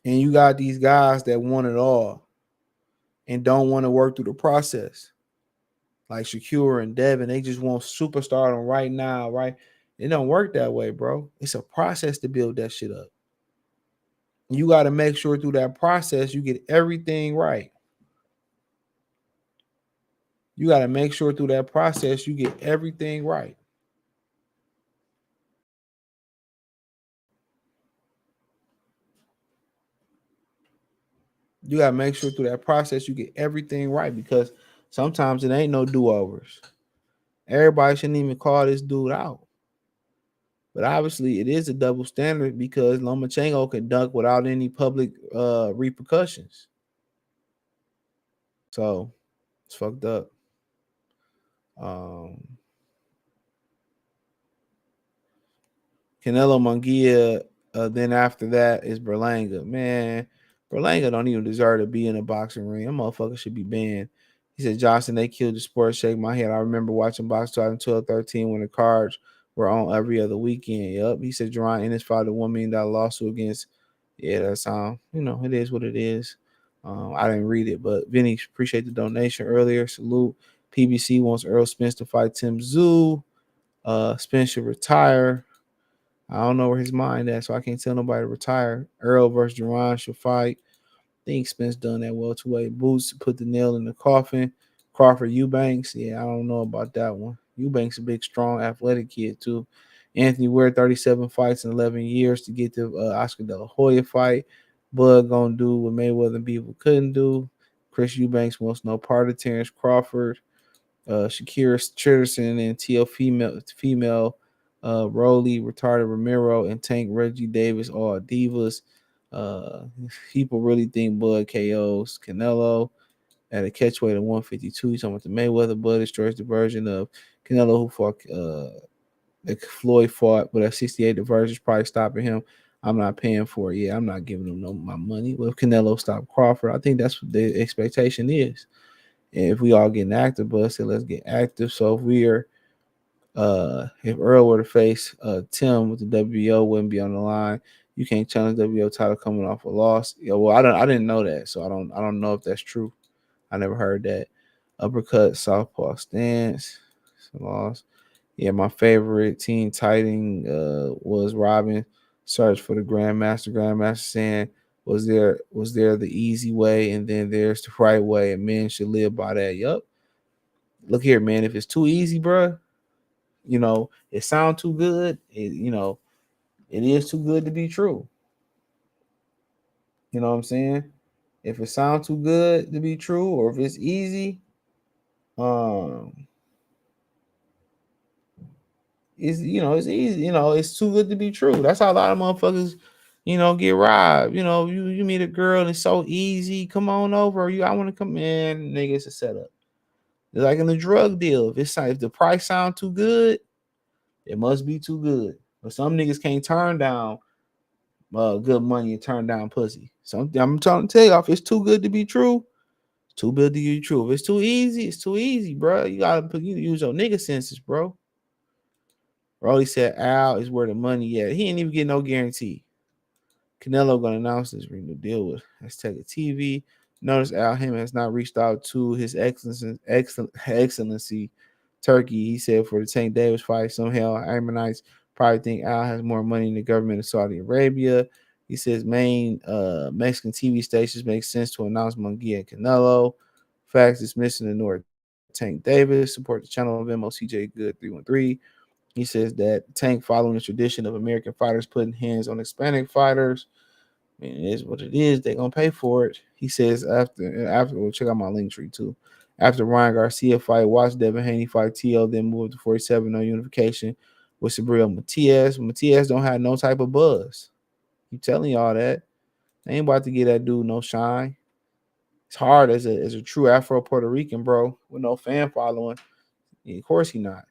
A: And you got these guys that want it all and don't want to work through the process. Like Shakur and Devin, they just want superstardom right now, right? It don't work that way, bro. It's a process to build that shit up. You got to make sure through that process you get everything right. You got to make sure through that process you get everything right. You got to make sure through that process you get everything right, because sometimes it ain't no do-overs. Everybody shouldn't even call this dude out. But obviously it is a double standard because Lomachenko can dunk without any public repercussions. So it's fucked up. Um, Canelo Munguía. Then after that is Berlanga. Man, Berlanga don't even deserve to be in a boxing ring. That motherfucker should be banned. He said, Johnson, they killed the sport. Shake my head. I remember watching box 2012, 13 when the cards were on every other weekend. Yup. He said, Jerron Ennis filed a $1 million lawsuit against. Yeah, that's it is what it is. I didn't read it, but Vinny, appreciate the donation earlier. Salute. PBC wants Earl Spence to fight Tim Tszyu. Spence should retire. I don't know where his mind at, so I can't tell nobody to retire. Earl versus Duran should fight. I think Spence done that welterweight. Boots to put the nail in the coffin. Crawford Eubanks, yeah, I don't know about that one. Eubanks a big, strong, athletic kid too. Anthony Ware, 37 fights in 11 years to get the Oscar De La Hoya fight. Bud gonna do what Mayweather and Beaver couldn't do. Chris Eubanks wants no part of Terrence Crawford. Shakira Tritterson and TL female Rolly, Retarded Ramiro, and Tank Reggie Davis, all divas. Uh, People really think Bud KOs Canelo at a catchweight of 152. He's talking about the Mayweather Bud destroys the version of Canelo who fought that Floyd fought, but at 68, the version is probably stopping him. I'm not paying for it. Yeah, I'm not giving him my money. Well, if Canelo stop Crawford, I think that's what the expectation is. And if we all getting active, Bud said let's get active. So if Earl were to face Tim with the WBO, wouldn't be on the line. You can't challenge WBO title coming off a loss. Yeah, well, I didn't know that, so I don't know if that's true. I never heard that. Uppercut, southpaw stance, loss. Yeah, my favorite teen titan was Robin. Search for the Grandmaster. Grandmaster saying, was there the easy way, and then there's the right way, and men should live by that. Yup. Look here, man. If it's too easy, bruh, it sounds too good. It is too good to be true. You know what I'm saying? If it sounds too good to be true, or if it's easy, um, it's easy. It's too good to be true. That's how a lot of motherfuckers, get robbed. You meet a girl and it's so easy. Come on over. I want to come in. Nigga, it's a setup. It's like in the drug deal. If the price sound too good, it must be too good. But some niggas can't turn down good money and turn down pussy. So I'm trying to tell you, if it's too good to be true, it's too good to be true. If it's too easy, it's too easy, bro. You use your nigga senses, bro. Rolly said Al is where the money at. He ain't even get no guarantee. Canelo gonna announce this ring to deal with Azteca TV. Notice Al Hammond has not reached out to his excellency Turkey. He said for the Tank Davis fight, somehow Ammonites probably think Al has more money than the government of Saudi Arabia. He says main Mexican TV stations make sense to announce Munguía and Canelo. Facts is missing the North. Tank Davis support the channel of Venmo CJ Good 313. He says that Tank following the tradition of American fighters putting hands on Hispanic fighters. I mean, it is what it is. They're gonna pay for it. He says after well, check out my link tree too. After Ryan Garcia fight, watch Devin Haney fight TL, then move to 47 on unification with Sabril Matias. Matias don't have no type of buzz. I'm telling y'all that. They ain't about to get that dude no shine. It's hard as a true Afro Puerto Rican, bro, with no fan following. Yeah, of course he not.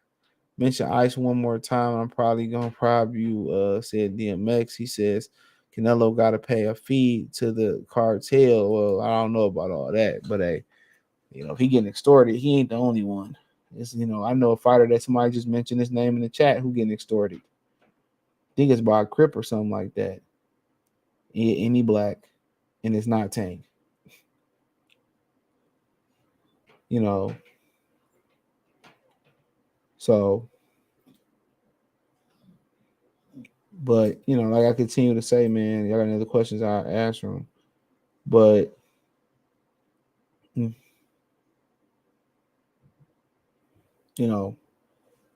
A: Mention Ice one more time. I'm probably gonna prob you, said DMX. He says Canelo gotta pay a fee to the cartel. Well, I don't know about all that, but hey, if he getting extorted, he ain't the only one. I know a fighter that somebody just mentioned his name in the chat who getting extorted. I think it's by a Crip or something like that. Any black, and it's not Tank. So, but like I continue to say, man, y'all got any other questions, I'll answer them. But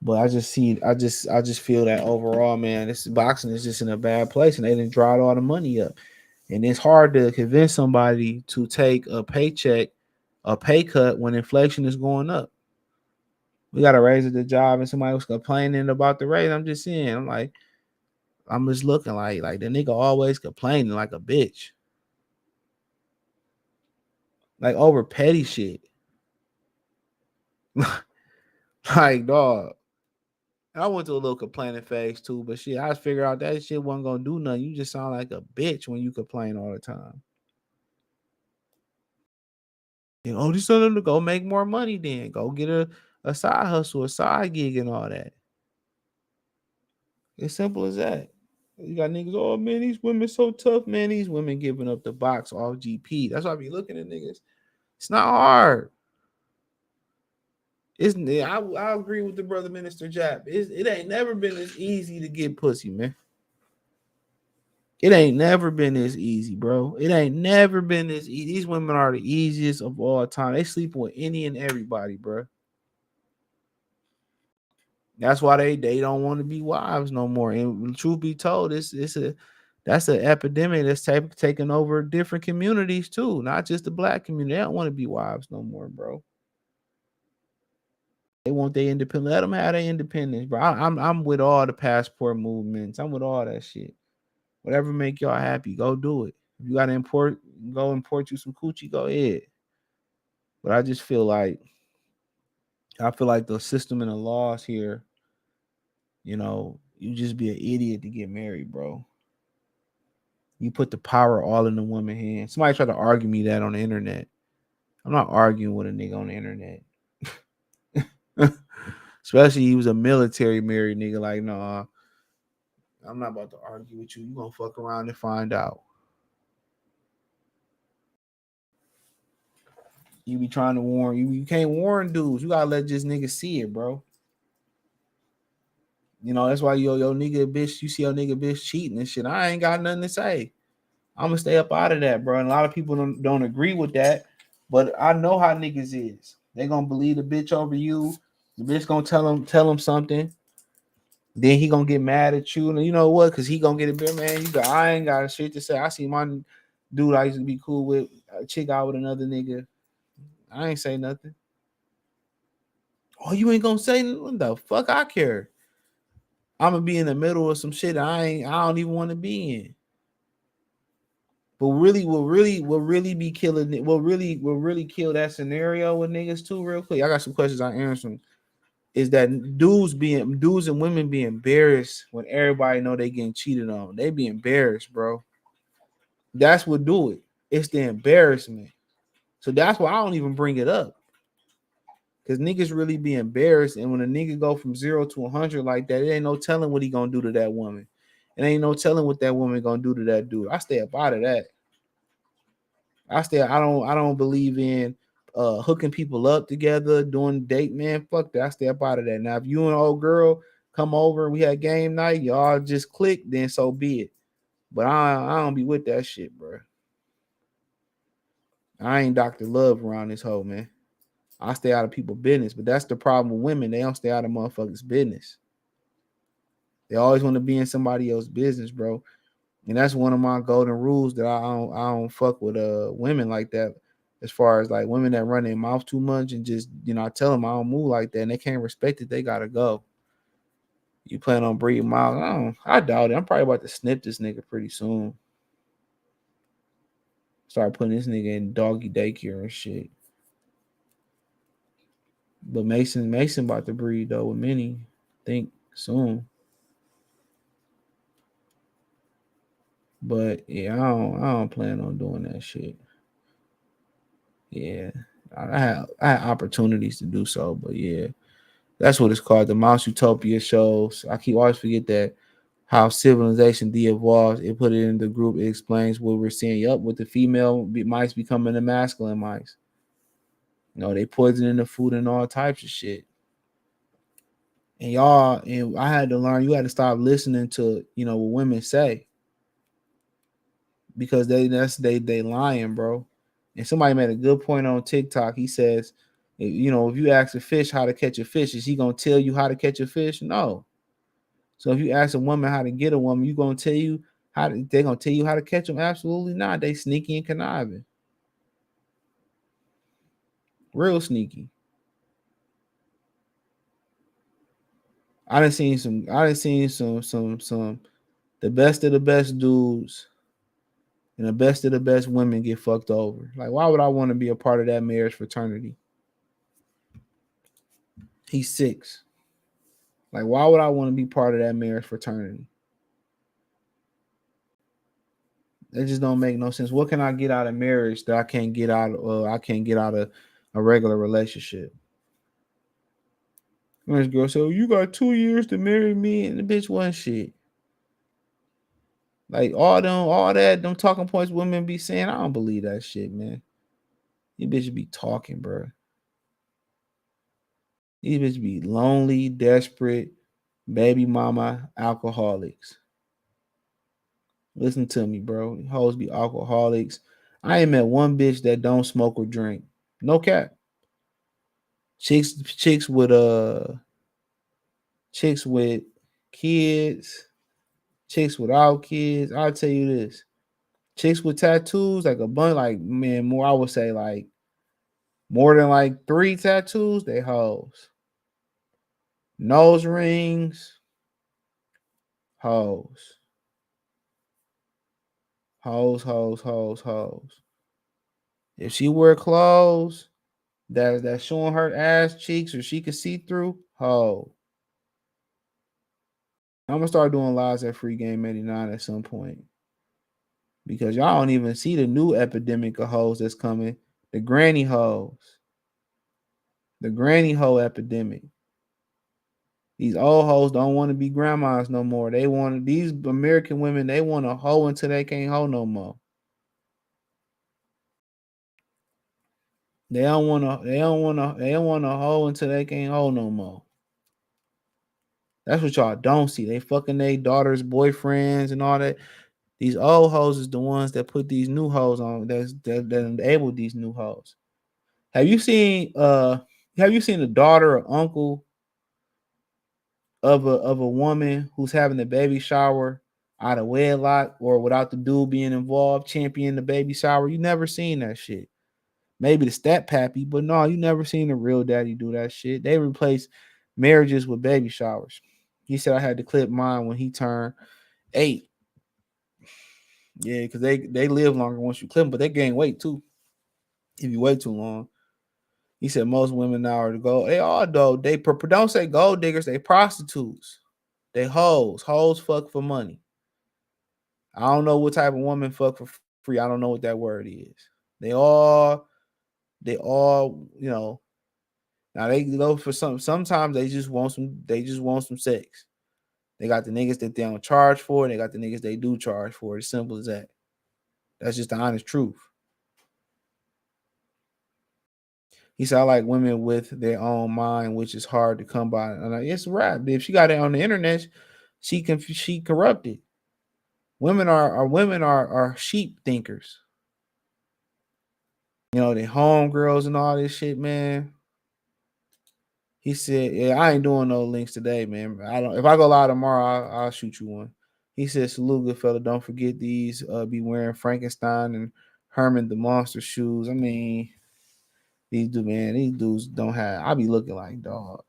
A: but I just feel that overall, man, this boxing is just in a bad place, and they didn't draw all the money up, and it's hard to convince somebody to take a pay cut when inflation is going up. We got to raise the job, and somebody was complaining about the raise. I'm just saying, I'm just looking like the nigga always complaining like a bitch, like over petty shit. Like, dog. I went to a little complaining phase too, but shit, I figured out that shit wasn't gonna do nothing. You just sound like a bitch when you complain all the time. You know, just tell them to go make more money then. Go get a side hustle, a side gig and all that. It's simple as that. You got niggas, oh man, these women so tough, man. These women giving up the box off GP. That's why I be looking at niggas. It's not hard. I agree with the brother Minister Jap. It ain't never been as easy to get pussy, man. It ain't never been this easy, bro. It ain't never been this easy. These women are the easiest of all time. They sleep with any and everybody, bro. That's why they don't want to be wives no more. And truth be told, that's an epidemic that's taking over different communities too, not just the black community. They don't want to be wives no more, bro. They want their independence. Let them have their independence, bro. I'm with all the passport movements. I'm with all that shit. Whatever make y'all happy, go do it. If you gotta go import you some coochie, go ahead. But I feel like the system and the laws here, you just be an idiot to get married, bro. You put the power all in the woman's hands. Somebody tried to argue me that on the internet. I'm not arguing with a nigga on the internet. Especially he was a military married nigga. Like, no, I'm not about to argue with you. You gonna fuck around and find out. You be trying to warn you can't warn dudes. You gotta let this nigga see it, bro. That's why your nigga bitch, you see your nigga bitch cheating and shit. I ain't got nothing to say. I'm gonna stay up out of that, bro. And a lot of people don't agree with that, but I know how niggas is. They gonna believe the bitch over you. The bitch gonna tell him something. Then he gonna get mad at you, and you know what? Cause he gonna get a bit, man. I ain't got shit to say. I see my dude I used to be cool with, a chick out with another nigga. I ain't say nothing. Oh, you ain't gonna say nothing? What the fuck? I care. I'm gonna be in the middle of some shit I don't even want to be in. But what really kill that scenario with niggas too, real quick. I got some questions I answer. Is that dudes and women be embarrassed when everybody know they getting cheated on? They be embarrassed, bro. That's what do it. It's the embarrassment. So that's why I don't even bring it up. Cause niggas really be embarrassed, and when a nigga go from 0 to 100 like that, it ain't no telling what he gonna do to that woman. It ain't no telling what that woman gonna do to that dude. I stay up out of that. I don't believe in hooking people up together, doing date, man. Fuck that. I stay up out of that. Now, if you and an old girl come over and we had game night, y'all just click, then so be it. But I don't be with that shit, bro. I ain't Dr. Love around this hoe, man. I stay out of people's business, but that's the problem with women. They don't stay out of motherfuckers' business. They always want to be in somebody else's business, bro. And that's one of my golden rules that I don't fuck with women like that. As far as like women that run their mouth too much and just I tell them I don't move like that and they can't respect it, they gotta go. You plan on breeding miles? I doubt it. I'm probably about to snip this nigga pretty soon. Start putting this nigga in doggy daycare and shit. But Mason about to breed though with Minnie. I think soon. But yeah, I don't plan on doing that shit. Yeah. I had opportunities to do so, but yeah. That's what it's called. The Mouse Utopia shows. I keep always forget that how civilization de-evolves. It put it in the group. It explains what we're seeing. Yup, with the female mice becoming the masculine mice. They poisoning the food and all types of shit. And I had to learn. You had to stop listening to what women say because they lying, bro. And somebody made a good point on TikTok. He says, if you ask a fish how to catch a fish, is he gonna tell you how to catch a fish? No. So if you ask a woman how to get a woman, they're gonna tell you how to catch them? Absolutely not. They sneaky and conniving. Real sneaky. I done seen some the best of the best dudes and the best of the best women get fucked over. Like, why would I want to be a part of that marriage fraternity? He's 6. Like, why would I want to be part of that marriage fraternity? That just don't make no sense. What can I get out of marriage that I can't get out of? I can't get out of a regular relationship. And this girl said, "You got 2 years to marry me," and the bitch wasn't shit. Like all them talking points women be saying, I don't believe that shit, man. These bitches be talking, bro. These bitches be lonely, desperate, baby mama, alcoholics. Listen to me, bro. Hoes be alcoholics. I ain't met one bitch that don't smoke or drink. No cap. Chicks with kids, chicks without kids. I'll tell you this. Chicks with tattoos, like a bunch, like man, more I would say like more than like 3 tattoos, they hoes. Nose rings, hoes. Hoes. If she wear clothes that's showing her ass cheeks or she can see through, ho. I'm gonna start doing lives at Free Game 89 at some point. Because y'all don't even see the new epidemic of hoes that's coming. The granny hoes. The granny hoe epidemic. These old hoes don't want to be grandmas no more. They want these American women, they want to hoe until they can't hoe no more. They don't want to hoe until they can't hoe no more. That's what y'all don't see. They fucking their daughters, boyfriends, and all that. These old hoes is the ones that put these new hoes on. That enable these new hoes. Have you seen the daughter or uncle of a woman who's having a baby shower out of wedlock or without the dude being involved, championing the baby shower? You never seen that shit. Maybe the stat pappy, but no, you never seen a real daddy do that shit. They replace marriages with baby showers. He said I had to clip mine when he turned 8. Yeah, because they live longer once you clip them, but they gain weight too if you wait too long. He said most women now are the gold. They all though. They don't say gold diggers. They prostitutes. They hoes. Hoes fuck for money. I don't know what type of woman fuck for free. I don't know what that word is. They all, you know. Now they go for sometimes they just want some sex. They got the niggas that they don't charge for, and they got the niggas they do charge for. As simple as that. That's just the honest truth. He said, I like women with their own mind, which is hard to come by. And it's rap. If she got it on the internet, she corrupted. Women are sheep thinkers. You know, they homegirls and all this shit, man. He said, "Yeah, I ain't doing no links today, man. I don't. If I go live tomorrow, I'll shoot you one." He said, "Salute, good fella. Don't forget these. Be wearing Frankenstein and Herman the Monster shoes. I mean, these dudes don't have. I be looking like dog.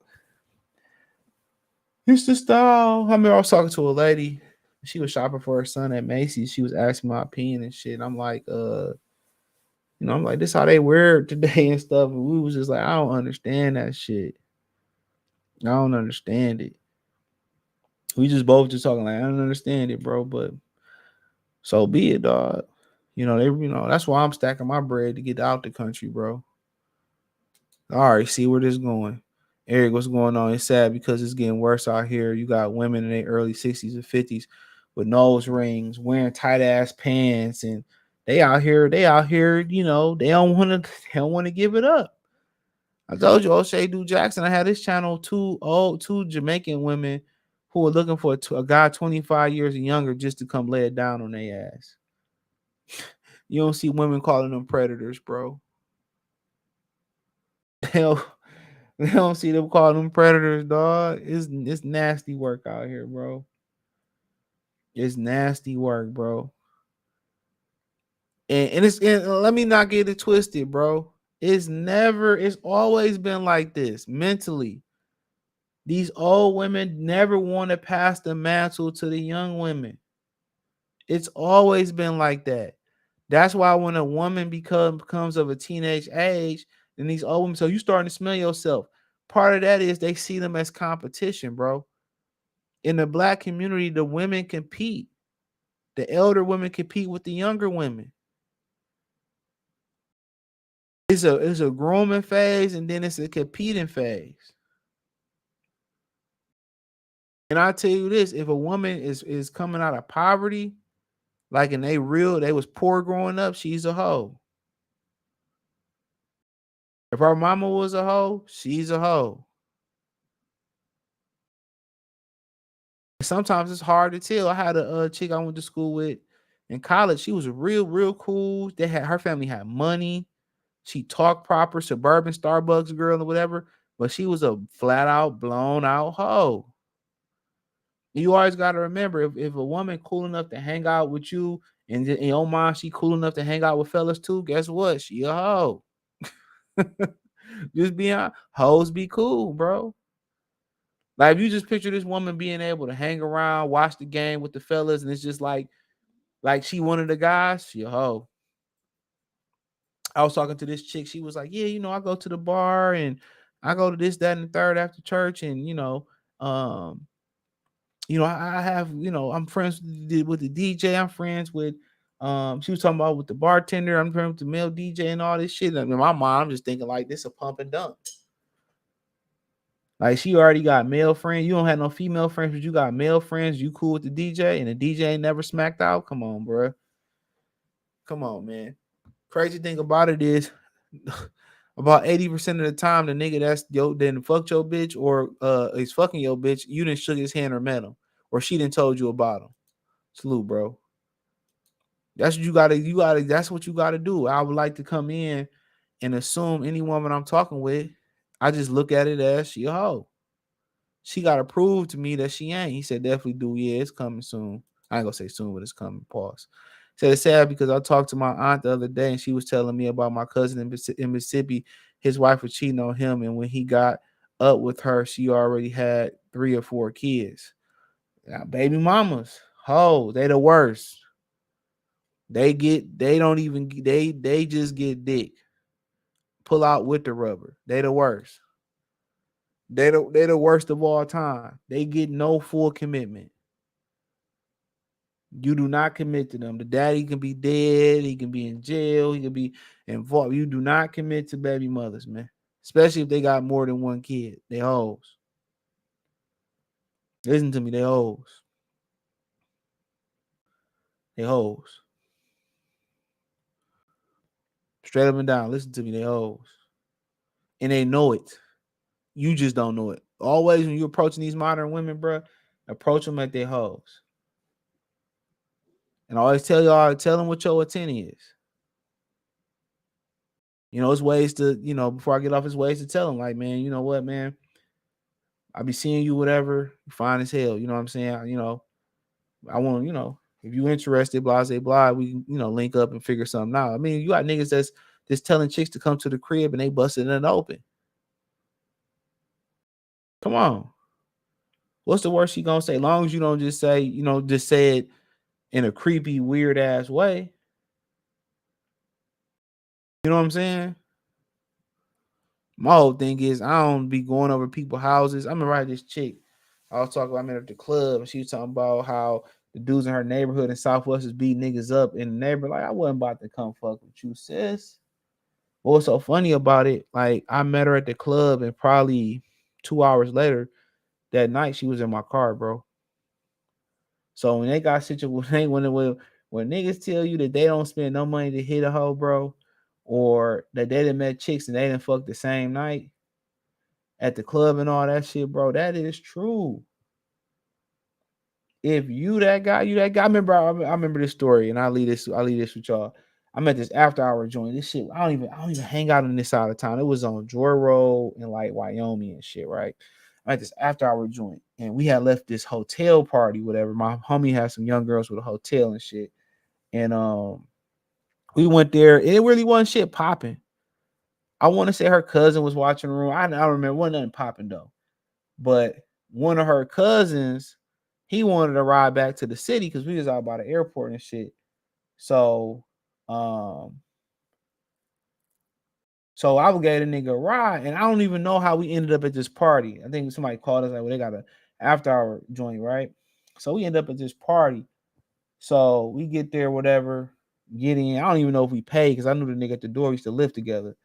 A: It's the style. I mean, I was talking to a lady. She was shopping for her son at Macy's. She was asking my opinion and shit. I'm like, I'm like, this how they wear it today and stuff. And we was just like, I don't understand that shit. I don't understand it. We just both just talking like, I don't understand it, bro. But so be it, dog. That's why I'm stacking my bread to get out the country, bro. All right, see where this going. Eric, what's going on? It's sad because it's getting worse out here. You got women in their early 60s and 50s with nose rings, wearing tight ass pants, and they out here, they don't want to give it up. I told you, O'Shea Du Jackson. I had this channel, two Jamaican women who were looking for a guy 25 years and younger just to come lay it down on their ass. You don't see women calling them predators, bro. They don't see them calling them predators, dog. It's nasty work out here, bro. It's nasty work, bro. And let me not get it twisted, bro. It's always been like this mentally. These old women never want to pass the mantle to the young women. It's always been like that. That's why when a woman becomes of a teenage age, and these old women, so you starting to smell yourself. part of that is they see them as competition, bro. In the black community, the women compete. The elder women compete with the younger women. It's a grooming phase, and then it's a competing phase. And I tell you this: if a woman is coming out of poverty, like and they was poor growing up, she's a hoe. If her mama was a hoe, she's a hoe. Sometimes it's hard to tell. I had a chick I went to school with in college. She was real cool. Her family had money. She talked proper, suburban Starbucks girl or whatever, but she was a flat out blown out hoe. You always got to remember if a woman cool enough to hang out with you and in your mind she cool enough to hang out with fellas too, guess what? She a hoe. Just being hoes be cool, bro. Like if you just picture this woman being able to hang around, watch the game with the fellas, and it's just like she one of the guys, she a hoe. I was talking to this chick. She was like, yeah, I go to the bar and I go to this, that, and the third after church. And, I have, I'm friends with the DJ. I'm friends with, she was talking about with the bartender. I'm friends with the male DJ and all this shit. And in my mind, I'm just thinking like this a pump and dump. Like she already got male friends. You don't have no female friends, but you got male friends. You cool with the DJ and the DJ ain't never smacked out. Come on, bro. Come on, man. Crazy thing about it is about 80% of the time, the nigga that's then fucked your bitch or is fucking your bitch, you didn't shook his hand or met him, or she didn't told you about him. Salute, bro. That's what you gotta. That's what you gotta do. I would like to come in and assume any woman I'm talking with, I just look at it as she a hoe. She gotta prove to me that she ain't. He said definitely do. Yeah, it's coming soon. I ain't gonna say soon, but it's coming. Pause. Said it's sad because I talked to my aunt the other day and she was telling me about my cousin in Mississippi. His wife was cheating on him, and when he got up with her, she already had 3 or 4 kids. Now, baby mamas, they the worst. They just get dick. Pull out with the rubber. They the worst. They the worst of all time. They get no full commitment. You do not commit to them. The daddy can be dead. He can be in jail. He can be involved. You do not commit to baby mothers, man. Especially if they got more than one kid. They hoes. Listen to me. They hoes. They hoes. Straight up and down. Listen to me. They hoes. And they know it. You just don't know it. Always when you're approaching these modern women, bro, approach them like they hoes. And I always tell them what your intent is. It's ways to, before I get off, it's ways to tell them, like, man, you know what, man? I be seeing you, whatever, fine as hell. You know what I'm saying? I want, if you interested, blah, blah, blah, we can, link up and figure something out. I mean, you got niggas that's just telling chicks to come to the crib and they busted in the open. Come on. What's the worst she gonna say? As long as you don't just say, just say it in a creepy, weird ass way. You know what I'm saying? My whole thing is I don't be going over people's houses. I remember I had this chick. I was talking about, I met her at the club and she was talking about how the dudes in her neighborhood in Southwest is beating niggas up in the neighborhood. Like, I wasn't about to come fuck with you, sis. What was so funny about it? Like, I met her at the club and probably 2 hours later that night she was in my car, bro. So when they got situated, when niggas tell you that they don't spend no money to hit a hoe, bro, or that they done met chicks and they didn't fuck the same night at the club and all that shit, bro, that is true. If you that guy, I remember this story, and I'll leave this with y'all. I'm at this after hour joint. This shit, I don't even hang out on this side of town. It was on Joy Road in like Wyoming and shit, right? I'm at this after hour joint, and we had left this hotel party, whatever. My homie had some young girls with a hotel and shit. And we went there, and it really wasn't shit popping. I want to say her cousin was watching the room. I don't remember, wasn't nothing popping though. But one of her cousins, he wanted to ride back to the city because we was out by the airport and shit. So
B: So I gave a nigga a ride, and I don't even know how we ended up at this party. I think somebody called us like, well, they got a after hour joint, right? So we end up at this party. So we get there, whatever, get in. I don't even know if we paid because I knew the nigga at the door. We used to live together.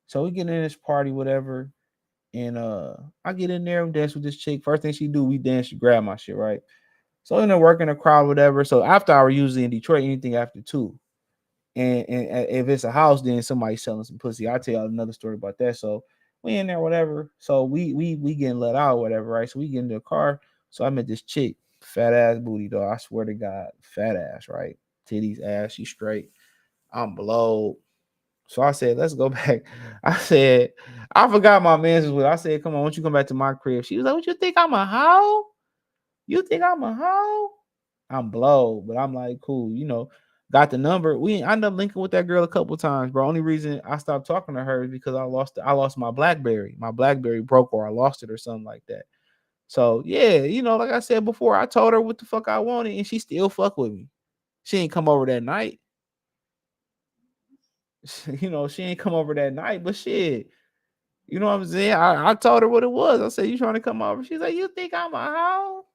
B: So we get in this party, whatever, and I get in there and dance with this chick. First thing she do, we dance, she grab my shit, right? So in there working the crowd, whatever. So after hour, usually in Detroit, anything after 2. And if it's a house, then somebody selling some pussy. I'll tell y'all another story about that. So we in there, whatever. So we getting let out, whatever, right? So we get into the car. So I met this chick, fat ass booty, though. I swear to God, fat ass, right? Titties, ass, she straight. I'm below. So I said, let's go back. I said, I forgot my man's was with. I said, come on, why don't you come back to my crib? She was like, what you think I'm a hoe? You think I'm a hoe? I'm blow, but I'm like, cool, got the number. We ended up linking with that girl a couple times, bro. Only reason I stopped talking to her is because I lost my Blackberry. My Blackberry broke or I lost it or something like that. So yeah, like I said before, I told her what the fuck I wanted and she still fuck with me. She ain't come over that night. She ain't come over that night, but shit. You know what I'm saying? I told her what it was. I said, you trying to come over? She's like, you think I'm a hoe?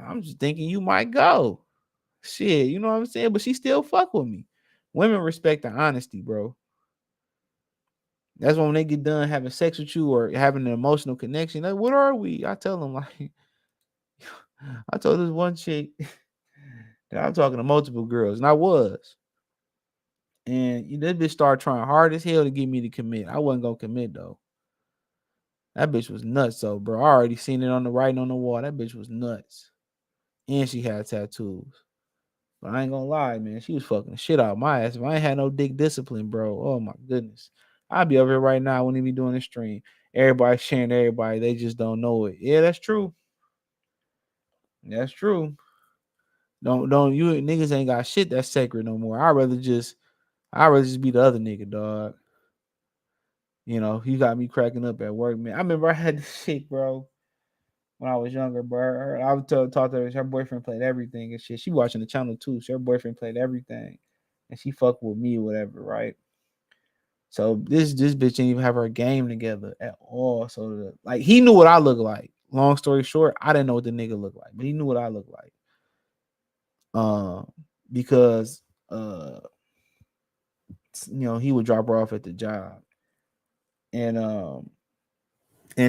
B: I'm just thinking you might go. Shit, you know what I'm saying? But she still fuck with me. Women respect the honesty, bro. That's when they get done having sex with you or having an emotional connection. Like, what are we? I tell them, like, I told this one chick that I'm talking to multiple girls, and I was. And that bitch started trying hard as hell to get me to commit. I wasn't gonna commit though. That bitch was nuts, though, bro. I already seen it on the writing on the wall. That bitch was nuts. And she had tattoos. But I ain't gonna lie, man. She was fucking the shit out of my ass. If I ain't had no dick discipline, bro. Oh my goodness. I'd be over here right now. I wouldn't even be doing this stream. Everybody sharing everybody. They just don't know it. Yeah, that's true. That's true. Don't you niggas ain't got shit that's sacred no more. I'd rather just be the other nigga, dog. He got me cracking up at work, man. I remember I had this chick, bro, when I was younger, bro. I would talk to her. Her boyfriend played everything and shit. She watching the channel too. So her boyfriend played everything, and she fucked with me, whatever, right? So this bitch didn't even have her game together at all. So like he knew what I look like. Long story short, I didn't know what the nigga looked like, but he knew what I looked like. Because he would drop her off at the job, and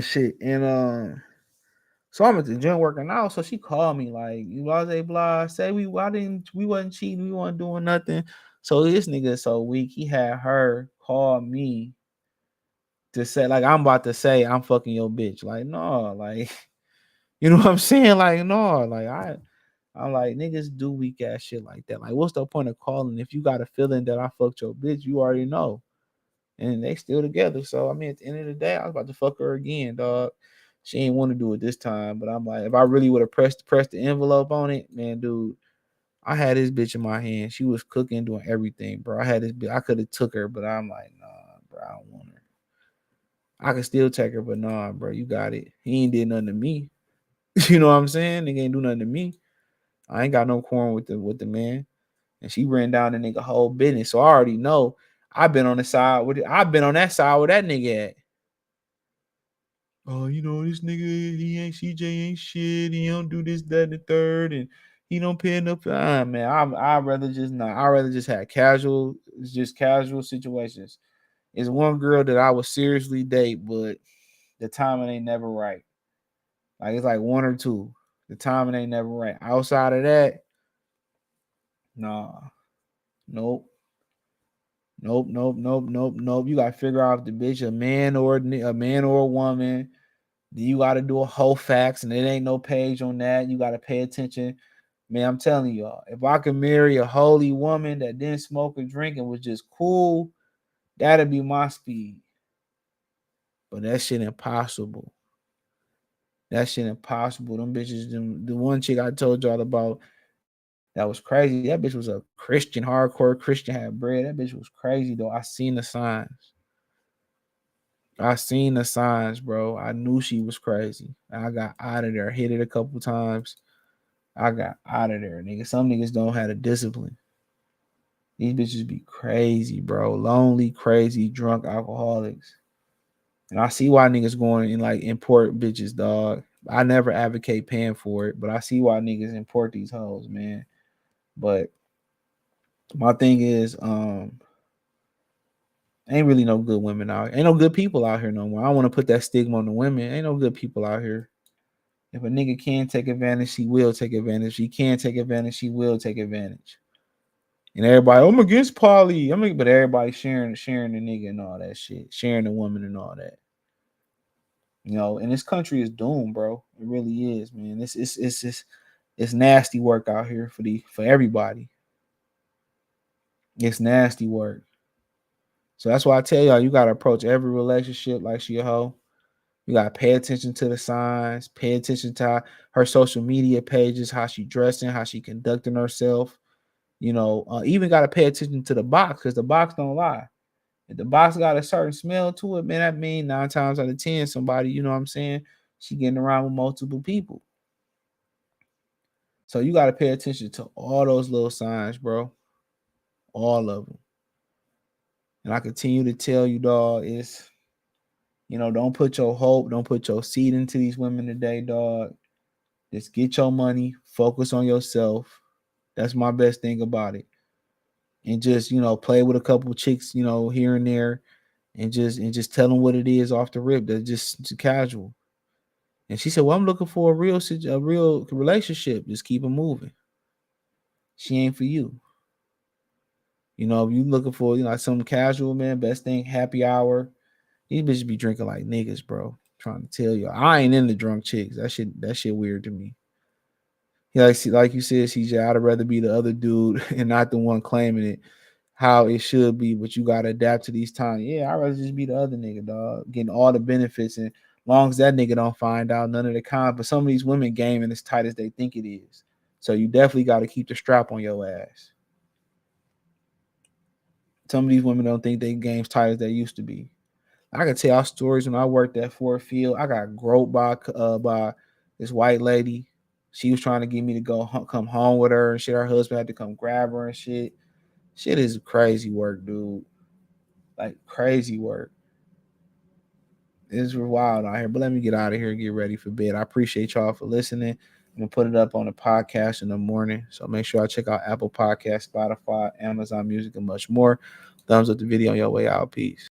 B: shit, and so I'm at the gym working out. So she called me like, "You blah blah." Say we wasn't cheating, we wasn't doing nothing. So this nigga is so weak. He had her call me to say like I'm about to say I'm fucking your bitch. Like no, like you know what I'm saying? Like no, like I'm like niggas do weak ass shit like that. Like what's the point of calling if you got a feeling that I fucked your bitch? You already know. And they still together. So I mean, at the end of the day, I was about to fuck her again, dog. She ain't want to do it this time, but I'm like, if I really would have pressed the envelope on it, man, dude, I had this bitch in my hand. She was cooking, doing everything, bro. I had this bitch. I could have took her, but I'm like, nah, bro, I don't want her. I could still take her, but nah, bro, you got it. He ain't did nothing to me. You know what I'm saying? Nigga ain't do nothing to me. I ain't got no quarrel with the man. And she ran down the nigga whole business. So I already know I've been on the side with it. I've been on that side with that nigga at. Oh, this nigga, he ain't CJ ain't shit. He don't do this, that, and the third, and he don't pay enough. Man, I'd rather just not. I'd rather just have casual situations. It's one girl that I would seriously date, but the timing ain't never right. Like it's like one or two. The timing ain't never right. Outside of that, nah, nope. Nope, nope, nope, nope, nope. You gotta figure out if the bitch a man or a woman. Then you got to do a whole facts, and it ain't no page on that. You got to pay attention. Man, I'm telling y'all, if I could marry a holy woman that didn't smoke or drink and was just cool, that'd be my speed. But that shit impossible. That shit impossible. Them bitches, the one chick I told y'all about that was crazy. That bitch was a Christian, hardcore Christian, had bread. That bitch was crazy though. I seen the signs. Bro. I knew she was crazy. I got out of there, hit it a couple times. I got out of there, nigga. Some niggas don't have a discipline. These bitches be crazy, bro. Lonely, crazy, drunk alcoholics. And I see why niggas going and like import bitches, dog. I never advocate paying for it, but I see why niggas import these hoes, man. But my thing is, ain't really no good women out here. Ain't no good people out here no more. I don't want to put that stigma on the women. Ain't no good people out here. If a nigga can take advantage, he will take advantage. He can take advantage, he will take advantage. And everybody, I'm against poly. But everybody sharing the nigga and all that shit, sharing the woman and all that. You know, and this country is doomed, bro. It really is, man. It's nasty work out here for everybody. It's nasty work. So that's why I tell y'all, you gotta approach every relationship like she a hoe. You gotta pay attention to the signs, pay attention to her social media pages, how she dressing, how she conducting herself. You know, even gotta pay attention to the box because the box don't lie. If the box got a certain smell to it, man, that mean 9 times out of 10, somebody, you know what I'm saying, she getting around with multiple people. So you gotta pay attention to all those little signs, bro. All of them. And I continue to tell you, dog, it's, you know, don't put your hope, don't put your seed into these women today, dog. Just get your money, focus on yourself. That's my best thing about it. And just, you know, play with a couple chicks, you know, here and there, and just tell them what it is off the rip. That's just casual. And she said, "Well, I'm looking for a real relationship. Just keep it moving. She ain't for you. You know, if you looking for, you know, like some casual, man, best thing, happy hour. These bitches be drinking like niggas, bro. Trying to tell you, I ain't into drunk chicks. That shit weird to me. Yeah, like you said, CJ, I'd rather be the other dude and not the one claiming it how it should be, but you gotta adapt to these times. Yeah, I'd rather just be the other nigga, dog, getting all the benefits, and long as that nigga don't find out none of the cons. But some of these women gaming as tight as they think it is. So you definitely gotta keep the strap on your ass. Some of these women don't think they game's tight as they used to be. I can tell y'all stories when I worked at Ford Field. I got groped by this white lady. She was trying to get me to come home with her and shit. Her husband had to come grab her and shit. Shit is crazy work, dude. Like crazy work. It's wild out here. But let me get out of here and get ready for bed. I appreciate y'all for listening. I'm gonna put it up on the podcast in the morning. So make sure I check out Apple Podcasts, Spotify, Amazon Music, and much more. Thumbs up the video on your way out. Peace.